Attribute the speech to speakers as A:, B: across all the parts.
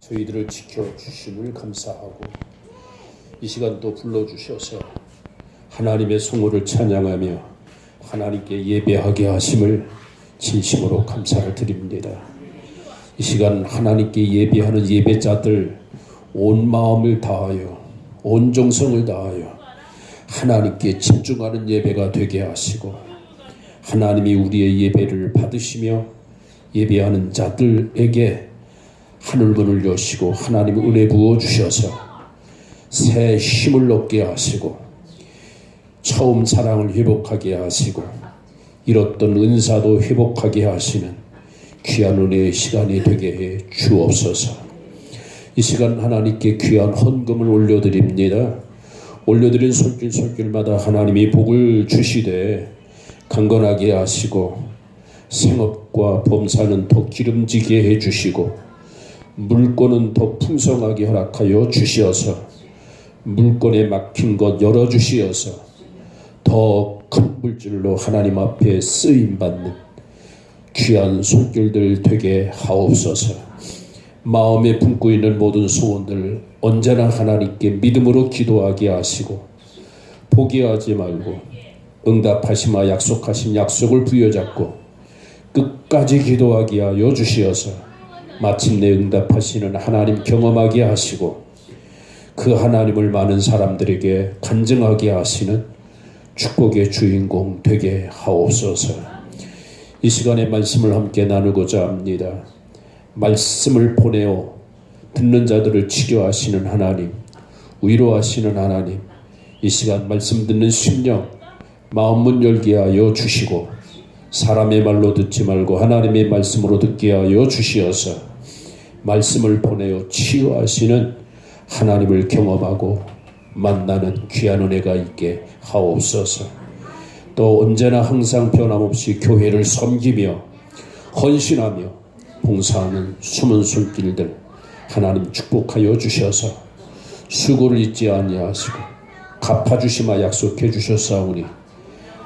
A: 저희들을 지켜주심을 감사하고 이 시간 또 불러주셔서 하나님의 성호를 찬양하며 하나님께 예배하게 하심을 진심으로 감사를 드립니다. 이 시간 하나님께 예배하는 예배자들 온 마음을 다하여 온 정성을 다하여 하나님께 집중하는 예배가 되게 하시고 하나님이 우리의 예배를 받으시며 예배하는 자들에게 하늘문을 여시고 하나님의 은혜 부어주셔서 새 힘을 얻게 하시고 처음 사랑을 회복하게 하시고 잃었던 은사도 회복하게 하시는 귀한 은혜의 시간이 되게 해 주옵소서. 이 시간 하나님께 귀한 헌금을 올려드립니다. 올려드린 손길마다 하나님이 복을 주시되 강건하게 하시고 생업과 범사는 더 기름지게 해주시고 물건은 더 풍성하게 허락하여 주시어서 물건에 막힌 것 열어주시어서 더 큰 물질로 하나님 앞에 쓰임받는 귀한 손길들 되게 하옵소서. 마음에 품고 있는 모든 소원들 언제나 하나님께 믿음으로 기도하게 하시고 포기하지 말고 응답하시마 약속하신 약속을 부여잡고 끝까지 기도하게 하여 주시어서 마침내 응답하시는 하나님 경험하게 하시고 그 하나님을 많은 사람들에게 간증하게 하시는 축복의 주인공 되게 하옵소서. 이 시간에 말씀을 함께 나누고자 합니다. 말씀을 보내어 듣는 자들을 치료하시는 하나님, 위로하시는 하나님, 이 시간 말씀 듣는 심령 마음문 열게 하여 주시고 사람의 말로 듣지 말고 하나님의 말씀으로 듣게 하여 주시어서 말씀을 보내어 치유하시는 하나님을 경험하고 만나는 귀한 은혜가 있게 하옵소서. 또 언제나 항상 변함없이 교회를 섬기며 헌신하며 봉사하는 숨은 손길들 하나님 축복하여 주셔서 수고를 잊지 아니하시고 갚아주시마 약속해 주셨사오니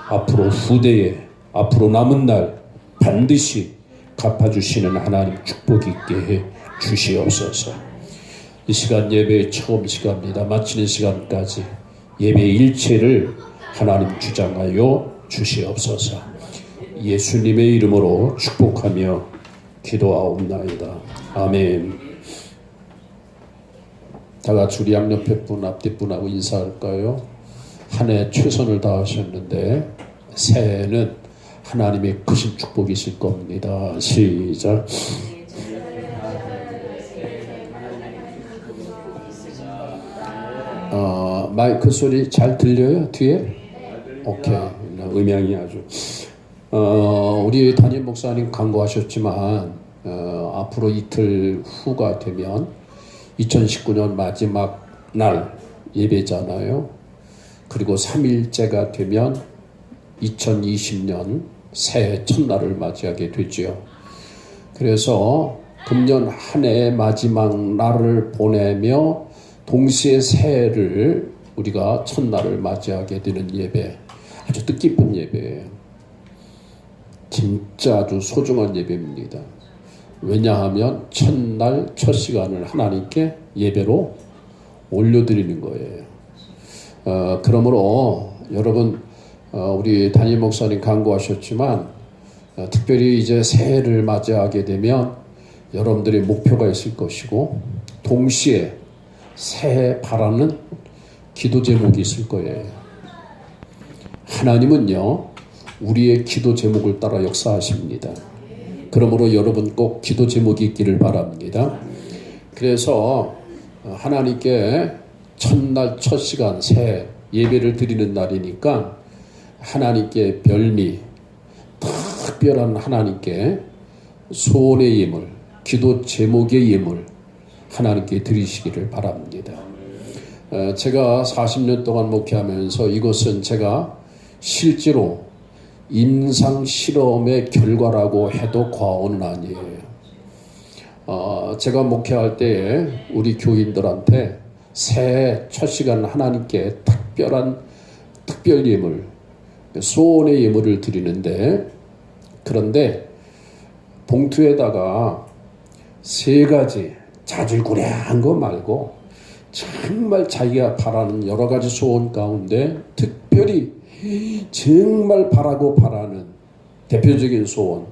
A: 앞으로 후대에 앞으로 남은 날 반드시 갚아주시는 하나님 축복 있게 해 주시옵소서. 이 시간 예배의 처음 시간입니다. 마치는 시간까지 예배의 일체를 하나님 주장하여 주시옵소서. 예수님의 이름으로 축복하며 기도하옵나이다. 아멘. 다 같이 우리 양옆에 분 앞뒷분하고 인사할까요? 한 해 최선을 다하셨는데 새해는 하나님의 크신 축복이 있을 겁니다. 시작. 마이크 소리 잘 들려요? 뒤에? 오케이. 음향이 아주. 우리 담임 목사님 강구하셨지만 앞으로 이틀 후가 되면 2019년 마지막 날 예배잖아요. 그리고 3일째가 되면 2020년 새해 첫날을 맞이하게 되죠. 그래서 금년 한 해의 마지막 날을 보내며 동시에 새해를 우리가 첫날을 맞이하게 되는 예배, 아주 뜻깊은 예배예요. 진짜 아주 소중한 예배입니다. 왜냐하면 첫날 첫 시간을 하나님께 예배로 올려드리는 거예요. 그러므로 여러분 우리 담임 목사님 강구하셨지만 특별히 이제 새해를 맞이하게 되면 여러분들의 목표가 있을 것이고 동시에 새해 바라는 기도 제목이 있을 거예요. 하나님은요 우리의 기도 제목을 따라 역사하십니다. 그러므로 여러분 꼭 기도 제목이 있기를 바랍니다. 그래서 하나님께 첫날 첫 시간 새해 예배를 드리는 날이니까 하나님께 별미 특별한 하나님께 소원의 예물 기도 제목의 예물 하나님께 드리시기를 바랍니다. 제가 40년 동안 목회하면서 이것은 제가 실제로 임상 실험의 결과라고 해도 과언은 아니에요. 제가 목회할 때에 우리 교인들한테 새해 첫 시간 하나님께 특별 예물, 소원의 예물을 드리는데 그런데 봉투에다가 3가지 자질구레한 거 말고 정말 자기가 바라는 여러 가지 소원 가운데 특별히 정말 바라는 대표적인 소원,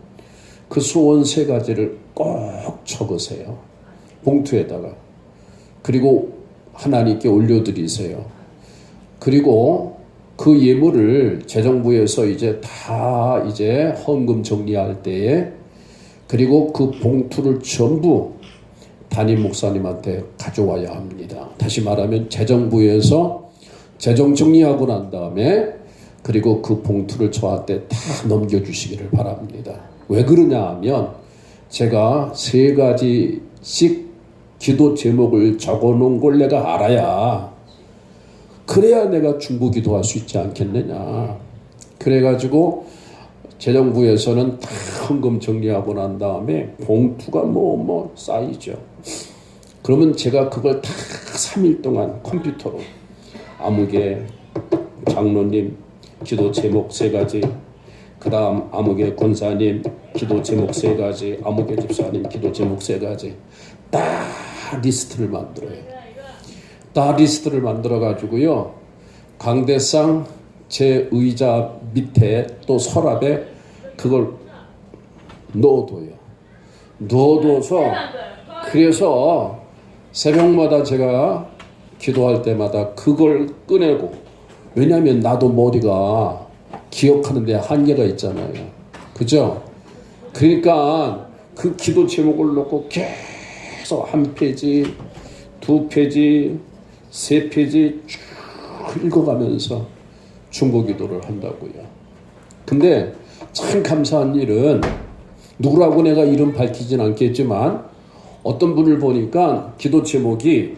A: 그 소원 3가지를 꼭 적으세요. 봉투에다가. 그리고 하나님께 올려드리세요. 그리고 그 예물을 재정부에서 이제 다 헌금 정리할 때에, 그리고 그 봉투를 전부 담임 목사님한테 가져와야 합니다. 다시 말하면 재정부에서 재정 정리하고 난 다음에 그리고 그 봉투를 저한테 다 넘겨주시기를 바랍니다. 왜 그러냐 하면 제가 3가지씩 기도 제목을 적어놓은 걸 내가 알아야, 그래야 내가 중보 기도할 수 있지 않겠느냐. 그래가지고 재정부에서는 다 헌금 정리하고 난 다음에 봉투가 쌓이죠. 그러면 제가 그걸 다 3일 동안 컴퓨터로 아무개 장로님 기도 제목 3가지, 그 다음 아무개 권사님 기도 제목 3가지, 아무개 집사님 기도 제목 3가지 딱 리스트를 만들어요. 딱 리스트를 만들어 가지고요, 강대상 제 의자 밑에 또 서랍에 그걸 넣어둬서 그래서 새벽마다 제가 기도할 때마다 그걸 꺼내고, 왜냐하면 나도 머리가 기억하는 데 한계가 있잖아요. 그죠? 그러니까 그 기도 제목을 놓고 계속 1페이지, 2페이지, 3페이지 쭉 읽어가면서 중보 기도를 한다고요. 근데 참 감사한 일은, 누구라고 내가 이름 밝히진 않겠지만 어떤 분을 보니까 기도 제목이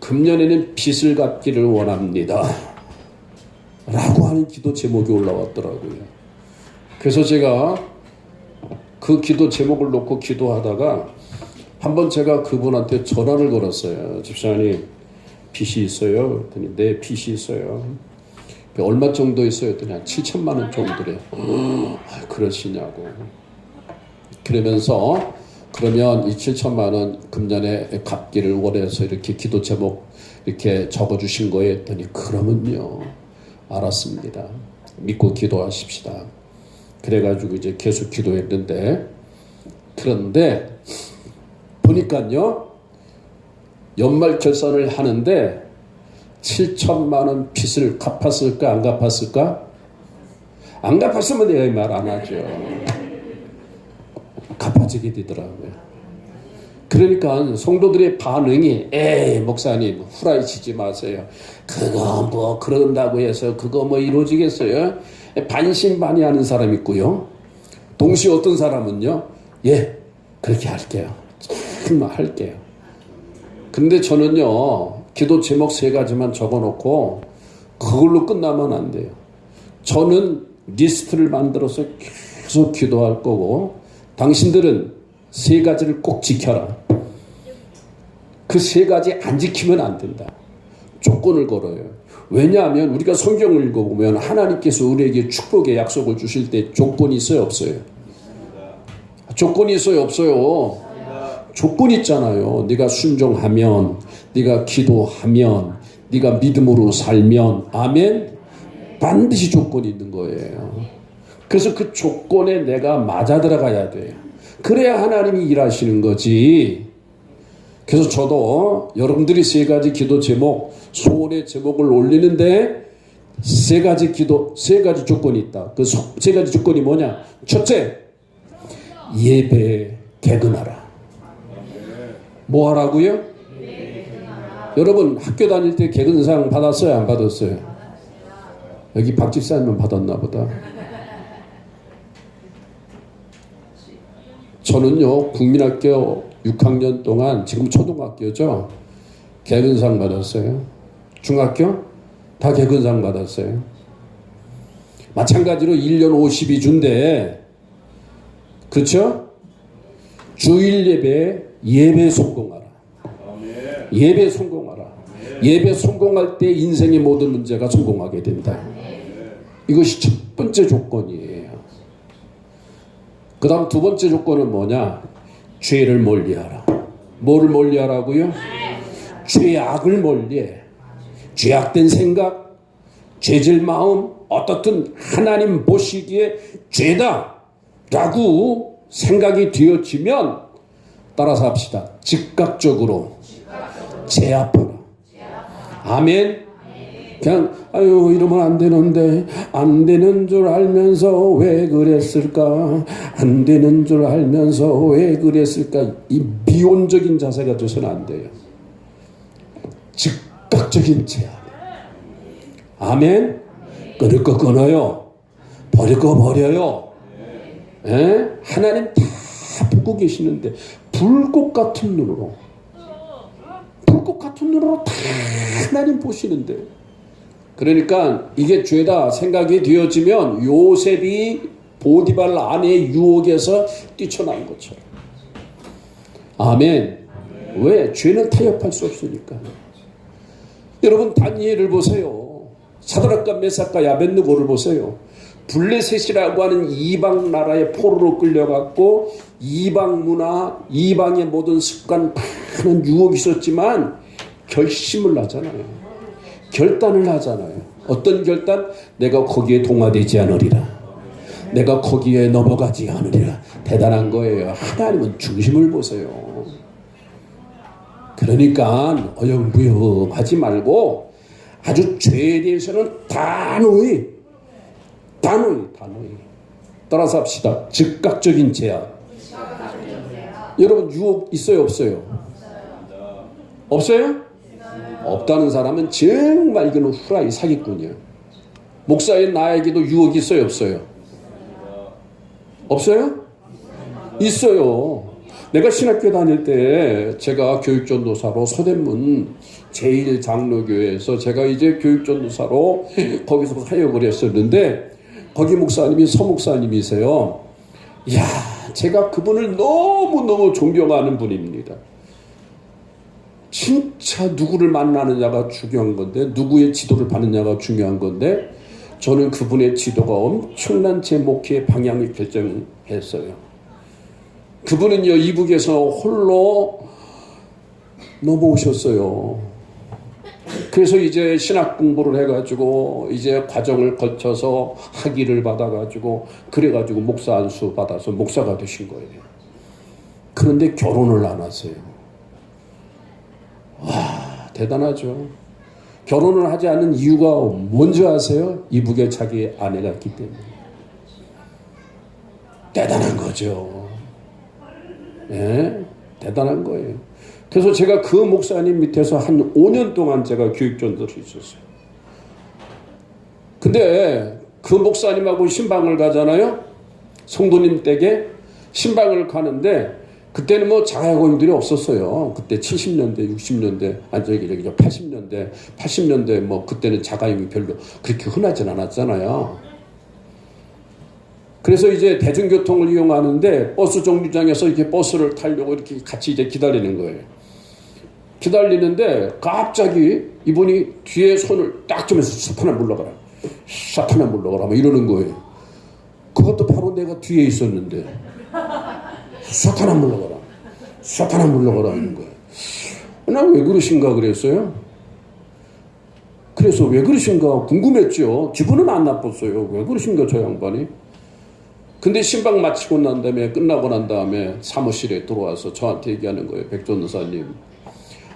A: 금년에는 빚을 갚기를 원합니다 라고 하는 기도 제목이 올라왔더라고요. 그래서 제가 그 기도 제목을 놓고 기도하다가 한번 제가 그분한테 전화를 걸었어요. 집사님, 빚이 있어요? 그랬더니 네, 빚이 있어요. 얼마 정도 있어요? 했더니 한 7천만 원 정도래요. 그러시냐고. 그러면서 그러면 이 7천만 원 금년에 갚기를 원해서 이렇게 기도 제목 이렇게 적어주신 거예요? 했더니 그러면요, 알았습니다. 믿고 기도하십시다. 그래가지고 이제 계속 기도했는데, 그런데 보니까요, 연말 결산을 하는데 7천만 원 빚을 갚았을까 안 갚았을까? 안 갚았으면 내가 이 말 안 하죠. 갚아지게 되더라고요. 그러니까 성도들의 반응이, 에이 목사님 후라이 치지 마세요. 그거 그런다고 해서 그거 이루어지겠어요? 반신반의하는 사람 있고요. 동시에 어떤 사람은요, 예 그렇게 할게요. 정말 할게요. 근데 저는요, 기도 제목 3가지만 적어놓고 그걸로 끝나면 안 돼요. 저는 리스트를 만들어서 계속 기도할 거고, 당신들은 3가지를 꼭 지켜라. 그 3가지 안 지키면 안 된다. 조건을 걸어요. 왜냐하면 우리가 성경을 읽어보면 하나님께서 우리에게 축복의 약속을 주실 때 조건이 있어요, 없어요? 조건이 있어요, 없어요? 조건 있잖아요. 네가 순종하면, 네가 기도하면, 네가 믿음으로 살면, 아멘? 반드시 조건이 있는 거예요. 그래서 그 조건에 내가 맞아 들어가야 돼요. 그래야 하나님이 일하시는 거지. 그래서 저도 여러분들이 3가지 기도 제목, 소원의 제목을 올리는데 3가지 조건이 있다. 그 3가지 조건이 뭐냐? 첫째, 예배에 개근하라. 뭐 하라고요? 여러분 학교 다닐 때 개근상 받았어요? 안 받았어요? 여기 박 집사님은 받았나 보다. 저는요, 국민학교 6학년 동안, 지금 초등학교죠, 개근상 받았어요. 중학교 다 개근상 받았어요. 마찬가지로 1년 52주인데, 그렇죠? 주일 예배 성공하라. 예배 성공하라. 예배 성공할 때 인생의 모든 문제가 성공하게 된다. 이것이 첫 번째 조건이에요. 그 다음 2번째 조건은 뭐냐? 죄를 멀리하라. 뭐를 멀리하라고요? 죄악을 멀리해. 죄악된 생각, 죄질 마음, 어떻든 하나님 보시기에 죄다라고 생각이 되어지면 따라서 합시다. 즉각적으로 제압하라. 아멘. 그냥 아유 이러면 안 되는데 안 되는 줄 알면서 왜 그랬을까? 안 되는 줄 알면서 왜 그랬을까? 이 비혼적인 자세가 돼서는 안 돼요. 즉각적인 제압. 아멘. 끊을 거 끊어요. 버릴 거 버려요. 에? 하나님 다 보고 계시는데 불꽃 같은 눈으로 다 하나님 보시는데, 그러니까 이게 죄다 생각이 되어지면 요셉이 보디발 아내의 유혹에서 뛰쳐나온 것처럼. 아멘. 왜? 죄는 타협할 수 없으니까. 여러분 다니엘을 보세요. 사드락과 메삭과 아벳느고를 보세요. 블레셋이라고 하는 이방 나라의 포로로 끌려갔고 이방 문화, 이방의 모든 습관 많은 유혹이 있었지만 결심을 하잖아요. 결단을 하잖아요. 어떤 결단? 내가 거기에 동화되지 않으리라. 내가 거기에 넘어가지 않으리라. 대단한 거예요. 하나님은 중심을 보세요. 그러니까 어영부영 하지 말고 아주 죄에 대해서는 단호히 따라서 합시다. 즉각적인 제압. 여러분 유혹 있어요 없어요? 없어요? 없다는 사람은 정말 이거는 후라이 사기꾼이에요. 목사인 나에게도 유혹이 있어요 없어요? 없어요? 있어요. 내가 신학교 다닐 때 제가 교육전도사로 서대문 제1장로교회에서 제가 이제 교육전도사로 거기서 사역을 했었는데 거기 목사님이 서목사님이세요. 이야, 제가 그분을 너무너무 존경하는 분입니다. 진짜 누구를 만나느냐가 중요한 건데 누구의 지도를 받느냐가 중요한 건데 저는 그분의 지도가 엄청난 제 목회의 방향을 결정했어요. 그분은요 이북에서 홀로 넘어오셨어요. 그래서 이제 신학 공부를 해가지고 이제 과정을 거쳐서 학위를 받아가지고 그래가지고 목사 안수 받아서 목사가 되신 거예요. 그런데 결혼을 안 하세요. 와, 대단하죠. 결혼을 하지 않는 이유가 뭔지 아세요? 이북에 자기 아내가 있기 때문에. 대단한 거죠. 예? 대단한 거예요. 그래서 제가 그 목사님 밑에서 한 5년 동안 제가 교육전도를 있었어요. 근데 그 목사님하고 신방을 가잖아요. 성도님 댁에 신방을 가는데 그때는 뭐 자가야고인들이 없었어요. 그때 70년대, 60년대, 아니 저기 80년대 뭐 그때는 자가용이 별로 그렇게 흔하진 않았잖아요. 그래서 이제 대중교통을 이용하는데 버스 정류장에서 이렇게 버스를 타려고 이렇게 같이 이제 기다리는 거예요. 기다리는데 갑자기 이분이 뒤에 손을 딱 주면서 사탄아 물러가라. 사탄아 물러가라. 막 이러는 거예요. 그것도 바로 내가 뒤에 있었는데 사탄아 물러가라. 사탄아 물러가라 하는 거예요. 난 왜 그러신가 그랬어요. 그래서 왜 그러신가 궁금했죠. 기분은 안 나빴어요. 왜 그러신가 저 양반이. 근데 신방 마치고 난 다음에 끝나고 난 다음에 사무실에 들어와서 저한테 얘기하는 거예요. 백전도사님,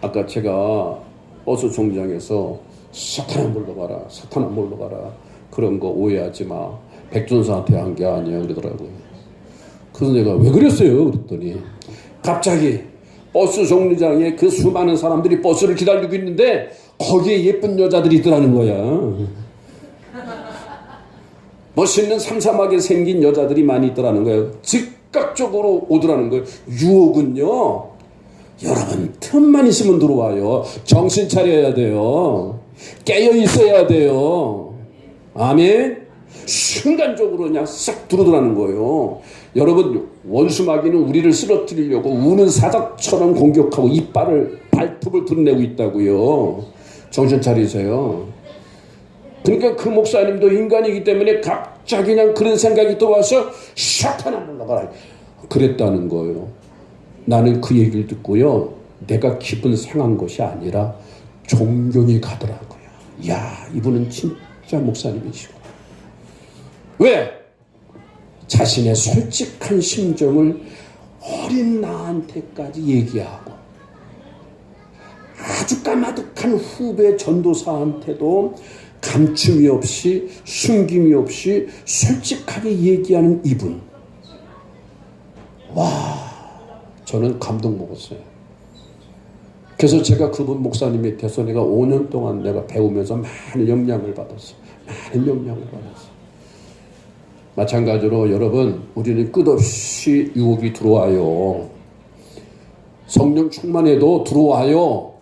A: 아까 제가 버스 정류장에서 사탄아 물러가라, 사탄아 물러가라 그런 거 오해하지 마. 백전도사한테 한 게 아니야 그러더라고요. 그래서 내가 왜 그랬어요 그랬더니 갑자기 버스 정류장에 그 수많은 사람들이 버스를 기다리고 있는데 거기에 예쁜 여자들이 있더라는 거야. 멋있는 삼삼하게 생긴 여자들이 많이 있더라는 거예요. 즉각적으로 오더라는 거예요. 유혹은요, 여러분 틈만 있으면 들어와요. 정신 차려야 돼요. 깨어 있어야 돼요. 아멘. 순간적으로 그냥 싹 들어오더라는 거예요. 여러분 원수마귀는 우리를 쓰러뜨리려고 우는 사자처럼 공격하고 이빨을 발톱을 드러내고 있다고요. 정신 차리세요. 그러니까 그 목사님도 인간이기 때문에 갑자기 그냥 그런 생각이 또 와서 사탄아 물러가라 그랬다는 거예요. 나는 그 얘기를 듣고요, 내가 기분 상한 것이 아니라 존경이 가더라고요. 야, 이분은 진짜 목사님이시고. 왜? 자신의 솔직한 심정을 어린 나한테까지 얘기하고, 아주 까마득한 후배 전도사한테도 감춤이 없이 숨김이 없이 솔직하게 얘기하는 이분. 와, 저는 감동 먹었어요. 그래서 제가 그분 목사님 밑에서 내가 5년 동안 내가 배우면서 많은 영향을 받았어요. 많은 영향을 받았어요. 마찬가지로 여러분, 우리는 끝없이 유혹이 들어와요. 성령 충만해도 들어와요.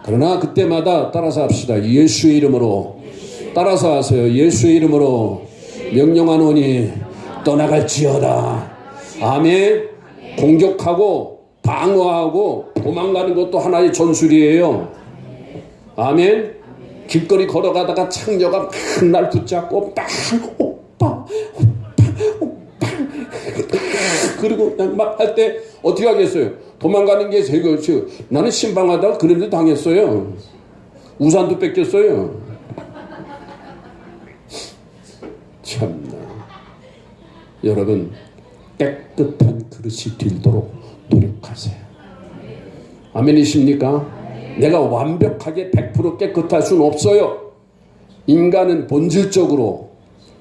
A: 그러나 그때마다 따라서 합시다. 예수의 이름으로 따라서 하세요. 예수의 이름으로 명령하노니 떠나갈지어다. 아멘. 공격하고 방어하고 도망가는 것도 하나의 전술이에요. 아멘. 길거리 걸어가다가 창녀가 날 붙잡고 빵 오빠 그리고 막 할 때 어떻게 하겠어요? 도망가는 게 제일 그렇죠. 나는 신방하다가 그런 데 당했어요. 우산도 뺏겼어요. 참나. 여러분, 깨끗한 그릇이 되도록 노력하세요. 아멘이십니까? 내가 완벽하게 100% 깨끗할 수는 없어요. 인간은 본질적으로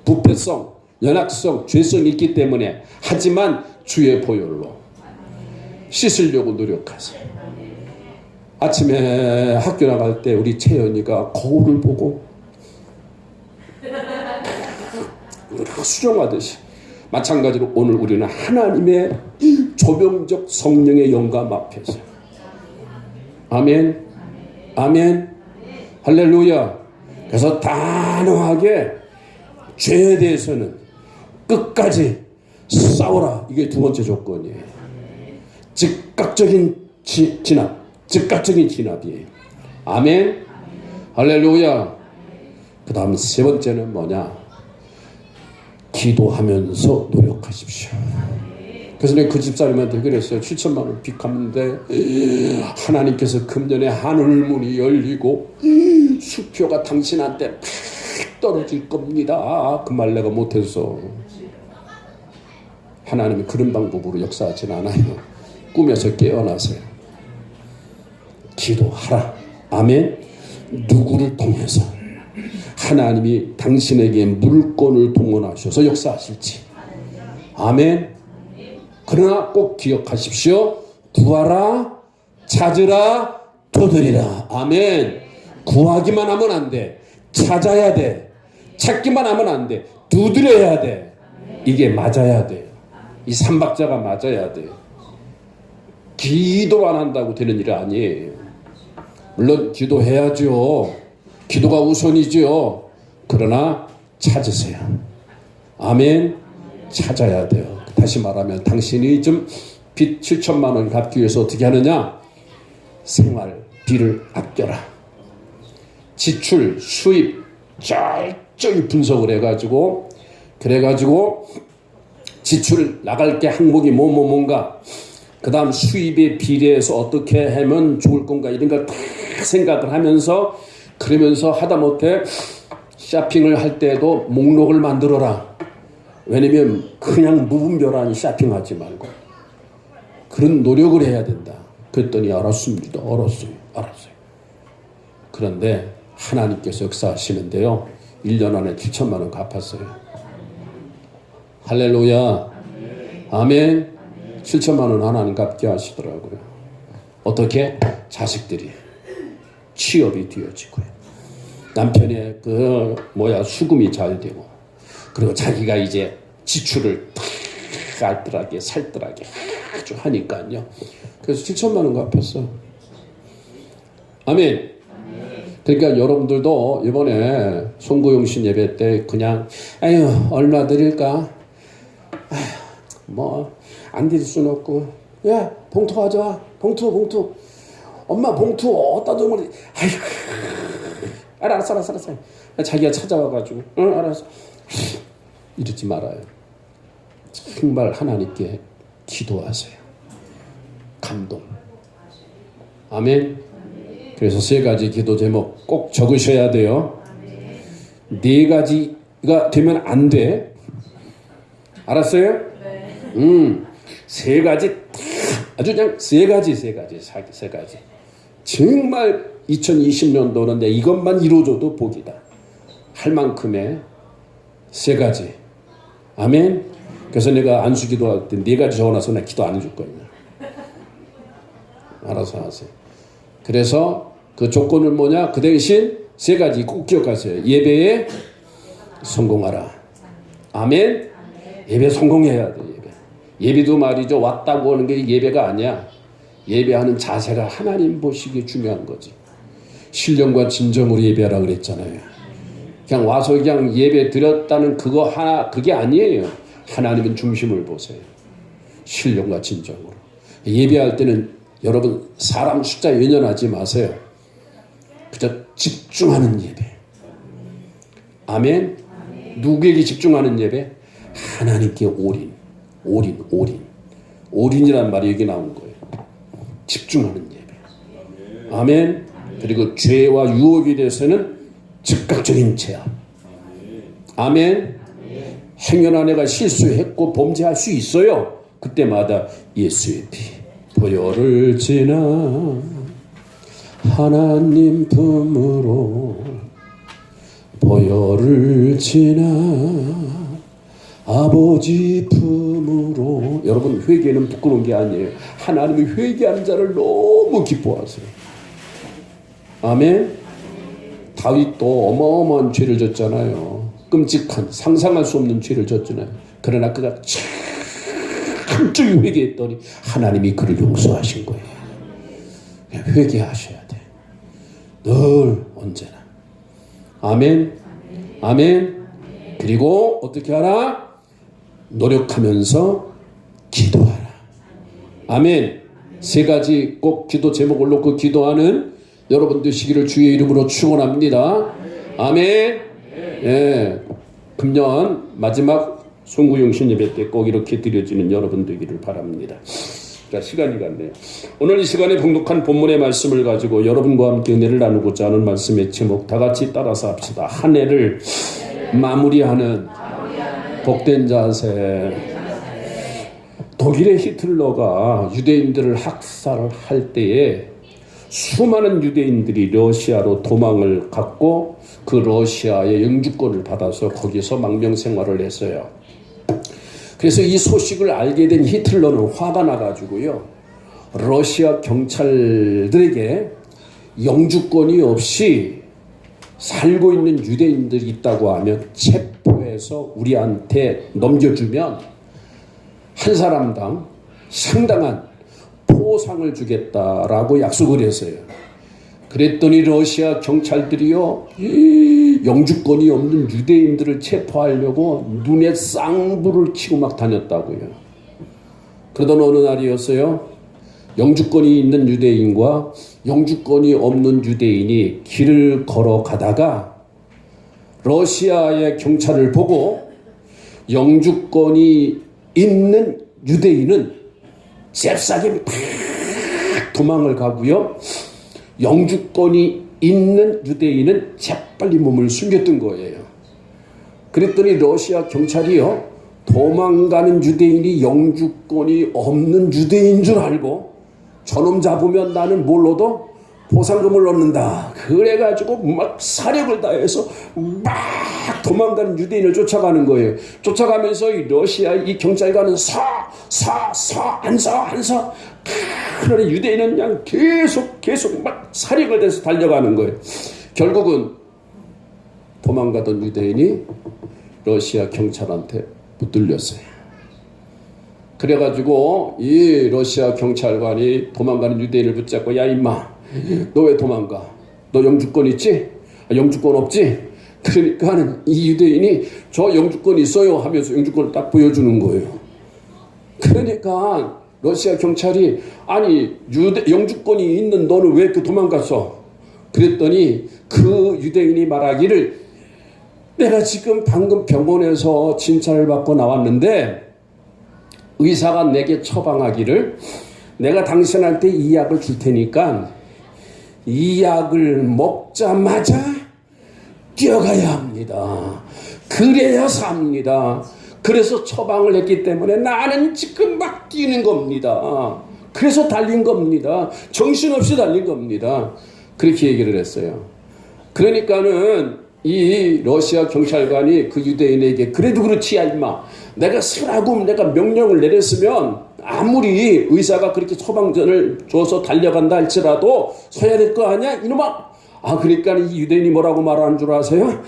A: 부패성, 연약성, 죄성이 있기 때문에. 하지만 주의 보혈로 씻으려고 노력하세요. 아침에 학교 나갈 때 우리 채연이가 거울을 보고 수정하듯이, 마찬가지로 오늘 우리는 하나님의 조명적 성령의 영감 앞에서, 아멘, 아멘, 할렐루야. 그래서 단호하게 죄에 대해서는 끝까지 싸워라. 이게 두 번째 조건이에요. 즉각적인 진압, 즉각적인 진압이에요. 아멘, 할렐루야. 그 다음 세 번째는 뭐냐? 기도하면서 노력하십시오. 그래서 내가 그 집사님한테 그랬어요. 7천만 원 빚 갚는데 하나님께서 금년에 하늘문이 열리고 수표가 당신한테 팍 떨어질 겁니다. 그 말 내가 못해서. 하나님이 그런 방법으로 역사하진 않아요. 꿈에서 깨어나세요. 기도하라. 아멘. 누구를 통해서 하나님이 당신에게 물건을 동원하셔서 역사하실지. 아멘. 그러나 꼭 기억하십시오. 구하라, 찾으라, 두드리라. 아멘. 구하기만 하면 안 돼. 찾아야 돼. 찾기만 하면 안 돼. 두드려야 돼. 이게 맞아야 돼. 이 삼박자가 맞아야 돼. 기도만 한다고 되는 일이 아니에요. 물론 기도해야죠. 기도가 우선이죠. 그러나 찾으세요. 아멘. 찾아야 돼요. 다시 말하면 당신이 좀 빚 7천만 원 갚기 위해서 어떻게 하느냐? 생활비를 아껴라. 지출, 수입 철저히 분석을 해가지고, 그래가지고 지출 나갈 게 항목이 뭔가, 그 다음 수입에 비례해서 어떻게 하면 좋을 건가, 이런 걸 다 생각을 하면서, 그러면서 하다못해 쇼핑을 할 때도 목록을 만들어라. 왜냐면 그냥 무분별한 쇼핑하지 말고 그런 노력을 해야 된다. 그랬더니 알았습니다. 알았어요. 그런데 하나님께서 역사하시는데요, 1년 안에 7천만 원 갚았어요. 할렐루야. 아멘. 7천만 원 하나님 갚게 하시더라고요. 어떻게? 자식들이 취업이 되어지고요. 남편의 수금이 잘 되고, 그리고 자기가 이제 지출을 알뜰하게 살뜰하게 아주 하니까요. 그래서 7천만 원 갚았어. 아멘. 그러니까 여러분들도 이번에 송구용신 예배 때 그냥 아유 얼마 드릴까? 뭐 안 드릴 수는 없고, 야 봉투 가져와. 봉투. 엄마 봉투 어디다 두면, 아이고 알았어. 자기가 찾아와가지고 응 알았어. 이러지 말아요. 정말 하나님께 기도하세요. 감동. 아멘. 그래서 세 가지 기도 제목 꼭 적으셔야 돼요. 네 가지가 되면 안 돼. 알았어요? 세 가지 아주 그냥 세 가지. 정말 2020년도는 내 이것만 이루어줘도 복이다 할 만큼의 세 가지. 아멘. 그래서 내가 안수 기도할 때 네 가지 적어놔서 내가 기도 안 해줄 거예요. 알아서 하세요. 그래서 그 조건은 뭐냐? 그 대신 세 가지 꼭 기억하세요. 예배에 성공하라. 아멘. 예배 성공해야 돼. 예배도 말이죠. 왔다고 하는 게 예배가 아니야. 예배하는 자세가 하나님 보시기에 중요한 거지. 신령과 진정으로 예배하라 그랬잖아요. 그냥 와서 그냥 예배 드렸다는 그거 하나, 그게 아니에요. 하나님은 중심을 보세요. 신령과 진정으로. 예배할 때는 여러분 사람 숫자 연연하지 마세요. 그저 집중하는 예배. 아멘. 누구에게 집중하는 예배? 하나님께 올인이란 말이 여기 나온 거예요. 집중하는 예배. 아멘. 그리고 죄와 유혹에 대해서는 즉각적인 제압. 아멘. 행여나 내가 실수했고 범죄할 수 있어요. 그때마다 예수의 피 보혈을 지나 하나님 품으로 보혈을 지나 아버지 품으로. 여러분 회개는 부끄러운 게 아니에요. 하나님이 회개하는 자를 너무 기뻐하세요. 아멘. 다윗도 어마어마한 죄를 졌잖아요. 끔찍한 상상할 수 없는 죄를 졌잖아요. 그러나 그가 철저히 회개했더니 하나님이 그를 용서하신 거예요. 회개하셔야 돼. 늘 언제나. 아멘. 아멘. 그리고 어떻게 하라? 노력하면서 기도하라. 아멘. 세 가지 꼭 기도 제목을 놓고 기도하는 여러분 되시기를 주의 이름으로 축원합니다. 아멘. 예. 금년 마지막 송구용신 예배 때 꼭 이렇게 드려지는 여러분 되기를 바랍니다. 자, 시간이 갔네요. 오늘 이 시간에 봉독한 본문의 말씀을 가지고 여러분과 함께 은혜를 나누고자 하는 말씀의 제목 다 같이 따라서 합시다. 한 해를 마무리하는 복된 자세. 독일의 히틀러가 유대인들을 학살할 때에 수많은 유대인들이 러시아로 도망을 갔고 그 러시아의 영주권을 받아서 거기서 망명생활을 했어요. 그래서 이 소식을 알게 된 히틀러는 화가 나가지고요, 러시아 경찰들에게 영주권이 없이 살고 있는 유대인들이 있다고 하면 체포해서 우리한테 넘겨주면 한 사람당 상당한 포상을 주겠다라고 약속을 했어요. 그랬더니 러시아 경찰들이요, 이 영주권이 없는 유대인들을 체포하려고 눈에 쌍불을 켜고 막 다녔다고요. 그러던 어느 날이었어요. 영주권이 있는 유대인과 영주권이 없는 유대인이 길을 걸어가다가 러시아의 경찰을 보고 영주권이 있는 유대인은 잽싸게 팍 도망을 가고요, 영주권이 있는 유대인은 재빨리 몸을 숨겼던 거예요. 그랬더니 러시아 경찰이요, 도망가는 유대인이 영주권이 없는 유대인 줄 알고 저놈 잡으면 나는 뭘 얻어? 보상금을 얻는다. 그래가지고 막 사력을 다해서 막 도망가는 유대인을 쫓아가는 거예요. 쫓아가면서 이 러시아 이 경찰관은 안 서. 그러니 유대인은 그냥 계속 막 사력을 다해서 달려가는 거예요. 결국은 도망가던 유대인이 러시아 경찰한테 붙들렸어요. 그래가지고 이 러시아 경찰관이 도망가는 유대인을 붙잡고, 야 임마, 너 왜 도망가? 너 영주권 있지? 영주권 없지? 그러니까 이 유대인이 저 영주권 있어요 하면서 영주권을 딱 보여주는 거예요. 그러니까 러시아 경찰이, 아니 영주권이 있는 너는 왜 이렇게 도망갔어? 그랬더니 그 유대인이 말하기를, 내가 지금 방금 병원에서 진찰을 받고 나왔는데 의사가 내게 처방하기를 내가 당신한테 이 약을 줄 테니까 이 약을 먹자마자 뛰어가야 합니다. 그래야 삽니다. 그래서 처방을 했기 때문에 나는 지금 막 뛰는 겁니다. 그래서 달린 겁니다. 정신없이 달린 겁니다. 그렇게 얘기를 했어요. 그러니까는 이 러시아 경찰관이 그 유대인에게 그래도 그렇지 임마, 내가 쓰라고 내가 명령을 내렸으면 아무리 의사가 그렇게 처방전을 줘서 달려간다 할지라도 서야 될 거 아니야 이놈아. 그러니까 이 유대인이 뭐라고 말하는 줄 아세요?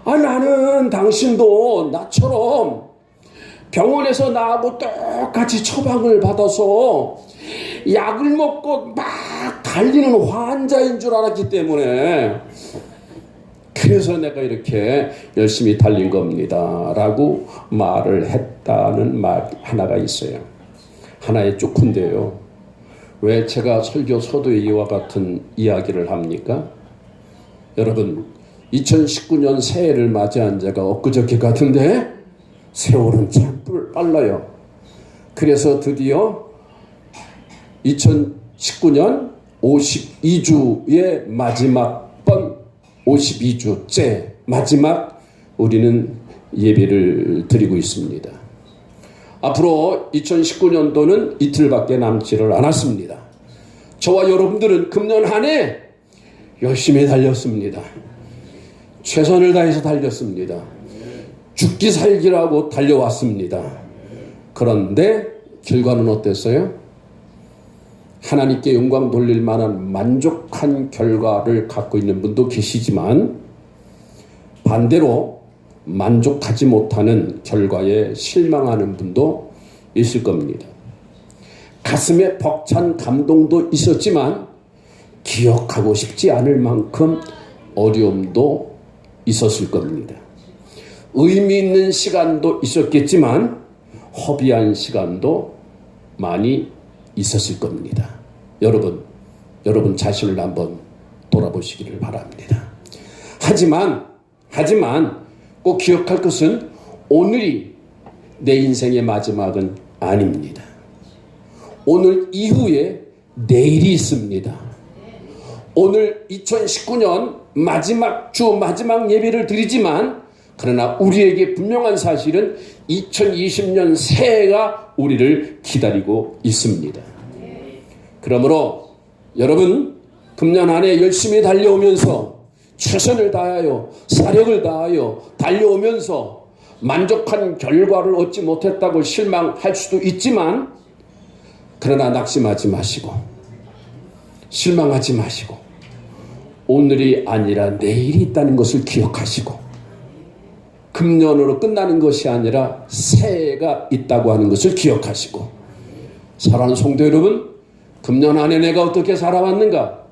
A: 나는 당신도 나처럼 병원에서 나하고 똑같이 처방을 받아서 약을 먹고 막 달리는 환자인 줄 알았기 때문에 그래서 내가 이렇게 열심히 달린 겁니다 라고 말을 했다는 말 하나가 있어요. 하나의 쪼큰데요. 왜 제가 설교 서두에 이와 같은 이야기를 합니까? 여러분, 2019년 새해를 맞이한 지가 엊그저께 같은데 세월은 참 빨라요. 그래서 드디어 2019년 52주의 마지막 번, 52주째 마지막 우리는 예배를 드리고 있습니다. 앞으로 2019년도는 이틀밖에 남지를 않았습니다. 저와 여러분들은 금년 한 해 열심히 달렸습니다. 최선을 다해서 달렸습니다. 죽기 살기라고 달려왔습니다. 그런데 결과는 어땠어요? 하나님께 영광 돌릴 만한 만족한 결과를 갖고 있는 분도 계시지만 반대로 만족하지 못하는 결과에 실망하는 분도 있을 겁니다. 가슴에 벅찬 감동도 있었지만 기억하고 싶지 않을 만큼 어려움도 있었을 겁니다. 의미 있는 시간도 있었겠지만 허비한 시간도 많이 있었을 겁니다. 여러분 자신을 한번 돌아보시기를 바랍니다. 하지만 꼭 기억할 것은 오늘이 내 인생의 마지막은 아닙니다. 오늘 이후에 내일이 있습니다. 오늘 2019년 마지막 주 마지막 예배를 드리지만 그러나 우리에게 분명한 사실은 2020년 새해가 우리를 기다리고 있습니다. 그러므로 여러분 금년 한 해 열심히 달려오면서 최선을 다하여 사력을 다하여 달려오면서 만족한 결과를 얻지 못했다고 실망할 수도 있지만 그러나 낙심하지 마시고 실망하지 마시고 오늘이 아니라 내일이 있다는 것을 기억하시고 금년으로 끝나는 것이 아니라 새해가 있다고 하는 것을 기억하시고 사랑하는 성도 여러분, 금년 안에 내가 어떻게 살아왔는가,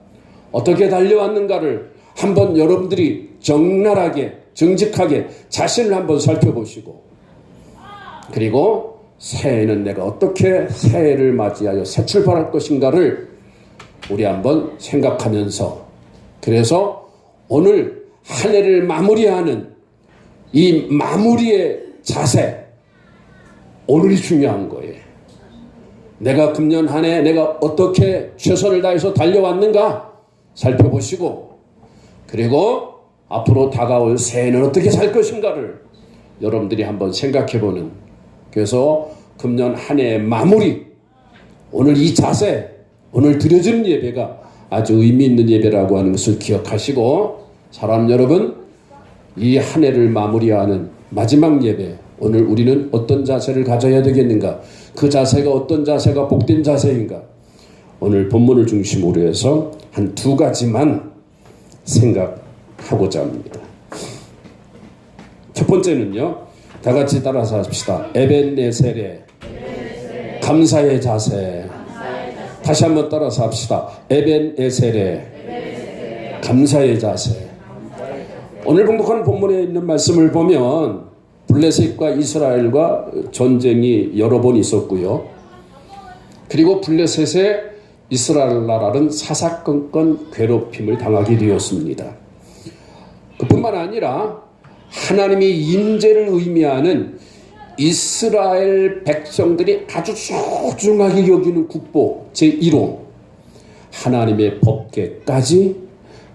A: 어떻게 달려왔는가를 한번 여러분들이 적나라하게 정직하게 자신을 한번 살펴보시고 그리고 새해에는 내가 어떻게 새해를 맞이하여 새 출발할 것인가를 우리 한번 생각하면서 그래서 오늘 한 해를 마무리하는 이 마무리의 자세 오늘이 중요한 거예요. 내가 금년 한 해 내가 어떻게 최선을 다해서 달려왔는가 살펴보시고 그리고 앞으로 다가올 새해는 어떻게 살 것인가를 여러분들이 한번 생각해보는 그래서 금년 한 해의 마무리 오늘 이 자세 오늘 드려지는 예배가 아주 의미 있는 예배라고 하는 것을 기억하시고 사람 여러분 이 한 해를 마무리하는 마지막 예배 오늘 우리는 어떤 자세를 가져야 되겠는가 그 자세가 어떤 자세가 복된 자세인가 오늘 본문을 중심으로 해서 한 두 가지만 생각하고자 합니다. 첫 번째는요 다 같이 따라서 합시다. 에벤네셀의 감사의 자세. 다시 한번 따라서 합시다. 에벤네셀의 감사의 자세. 오늘 봉독하는 본문에 있는 말씀을 보면 블레셋과 이스라엘과 전쟁이 여러 번 있었고요. 그리고 블레셋의 이스라엘 나라는 사사건건 괴롭힘을 당하게 되었습니다. 그뿐만 아니라 하나님의 임재를 의미하는 이스라엘 백성들이 아주 소중하게 여기는 국보 제1호 하나님의 법궤까지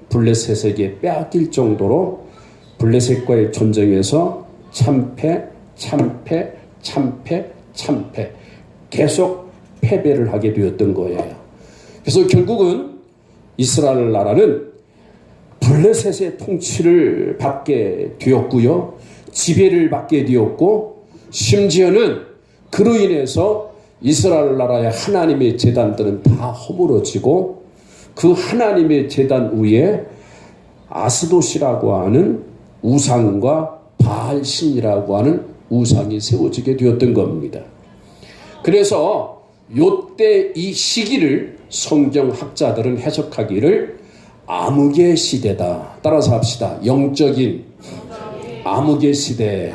A: 블레셋에게 빼앗길 정도로 블레셋과의 전쟁에서 참패 계속 패배를 하게 되었던 거예요. 그래서 결국은 이스라엘 나라는 블레셋의 통치를 받게 되었고요. 지배를 받게 되었고, 심지어는 그로 인해서 이스라엘 나라의 하나님의 제단들은 다 허물어지고, 그 하나님의 제단 위에 아스돗이라고 하는 우상과 바알신이라고 하는 우상이 세워지게 되었던 겁니다. 그래서 요때 이 시기를 성경학자들은 해석하기를 암흑의 시대다. 따라서 합시다. 영적인 암흑의 시대.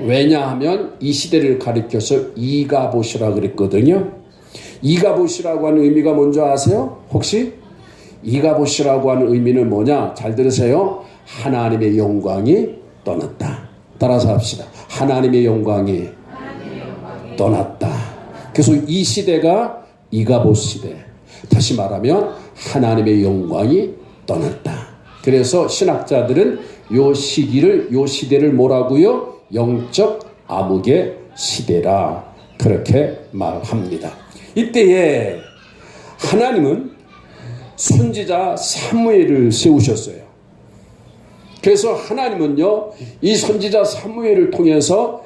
A: 왜냐하면 이 시대를 가리켜서 이가봇이라고 그랬거든요. 이가봇이라고 하는 의미가 뭔지 아세요? 혹시? 이가봇이라고 하는 의미는 뭐냐? 잘 들으세요. 하나님의 영광이 떠났다. 따라서 합시다. 하나님의 영광이 떠났다. 그래서 이 시대가 이가봇 시대. 다시 말하면 하나님의 영광이 떠났다. 그래서 신학자들은 요 시기를, 요 시대를 뭐라고요? 영적 암흑의 시대라 그렇게 말합니다. 이때에 하나님은 선지자 사무엘을 세우셨어요. 그래서 하나님은요, 이 선지자 사무엘을 통해서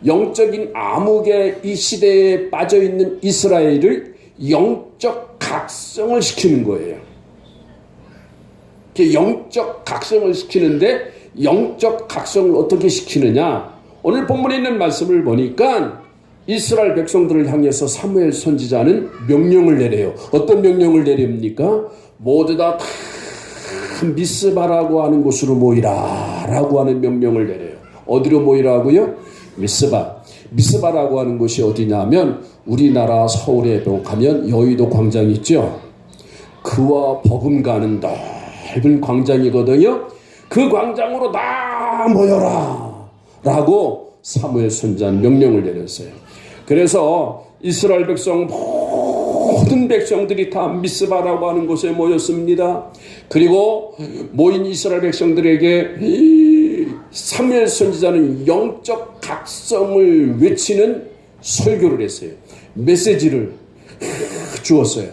A: 영적인 암흑의 이 시대에 빠져있는 이스라엘을 영적 각성을 시키는 거예요. 영적 각성을 시키는데 영적 각성을 어떻게 시키느냐? 오늘 본문에 있는 말씀을 보니까 이스라엘 백성들을 향해서 사무엘 선지자는 명령을 내려요. 어떤 명령을 내립니까? 모두 다 미스바라고 하는 곳으로 모이라 라고 하는 명령을 내려요. 어디로 모이라고요? 미스바. 미스바라고 하는 곳이 어디냐면 우리나라 서울에 가면 여의도 광장 있죠. 그와 버금가는 넓은 광장이거든요. 그 광장으로 다 모여라 라고 사무엘 선지자는 명령을 내렸어요. 그래서 이스라엘 백성 모든 백성들이 다 미스바라고 하는 곳에 모였습니다. 그리고 모인 이스라엘 백성들에게 사무엘 선지자는 영적 각성을 외치는 설교를 했어요. 메시지를 주었어요.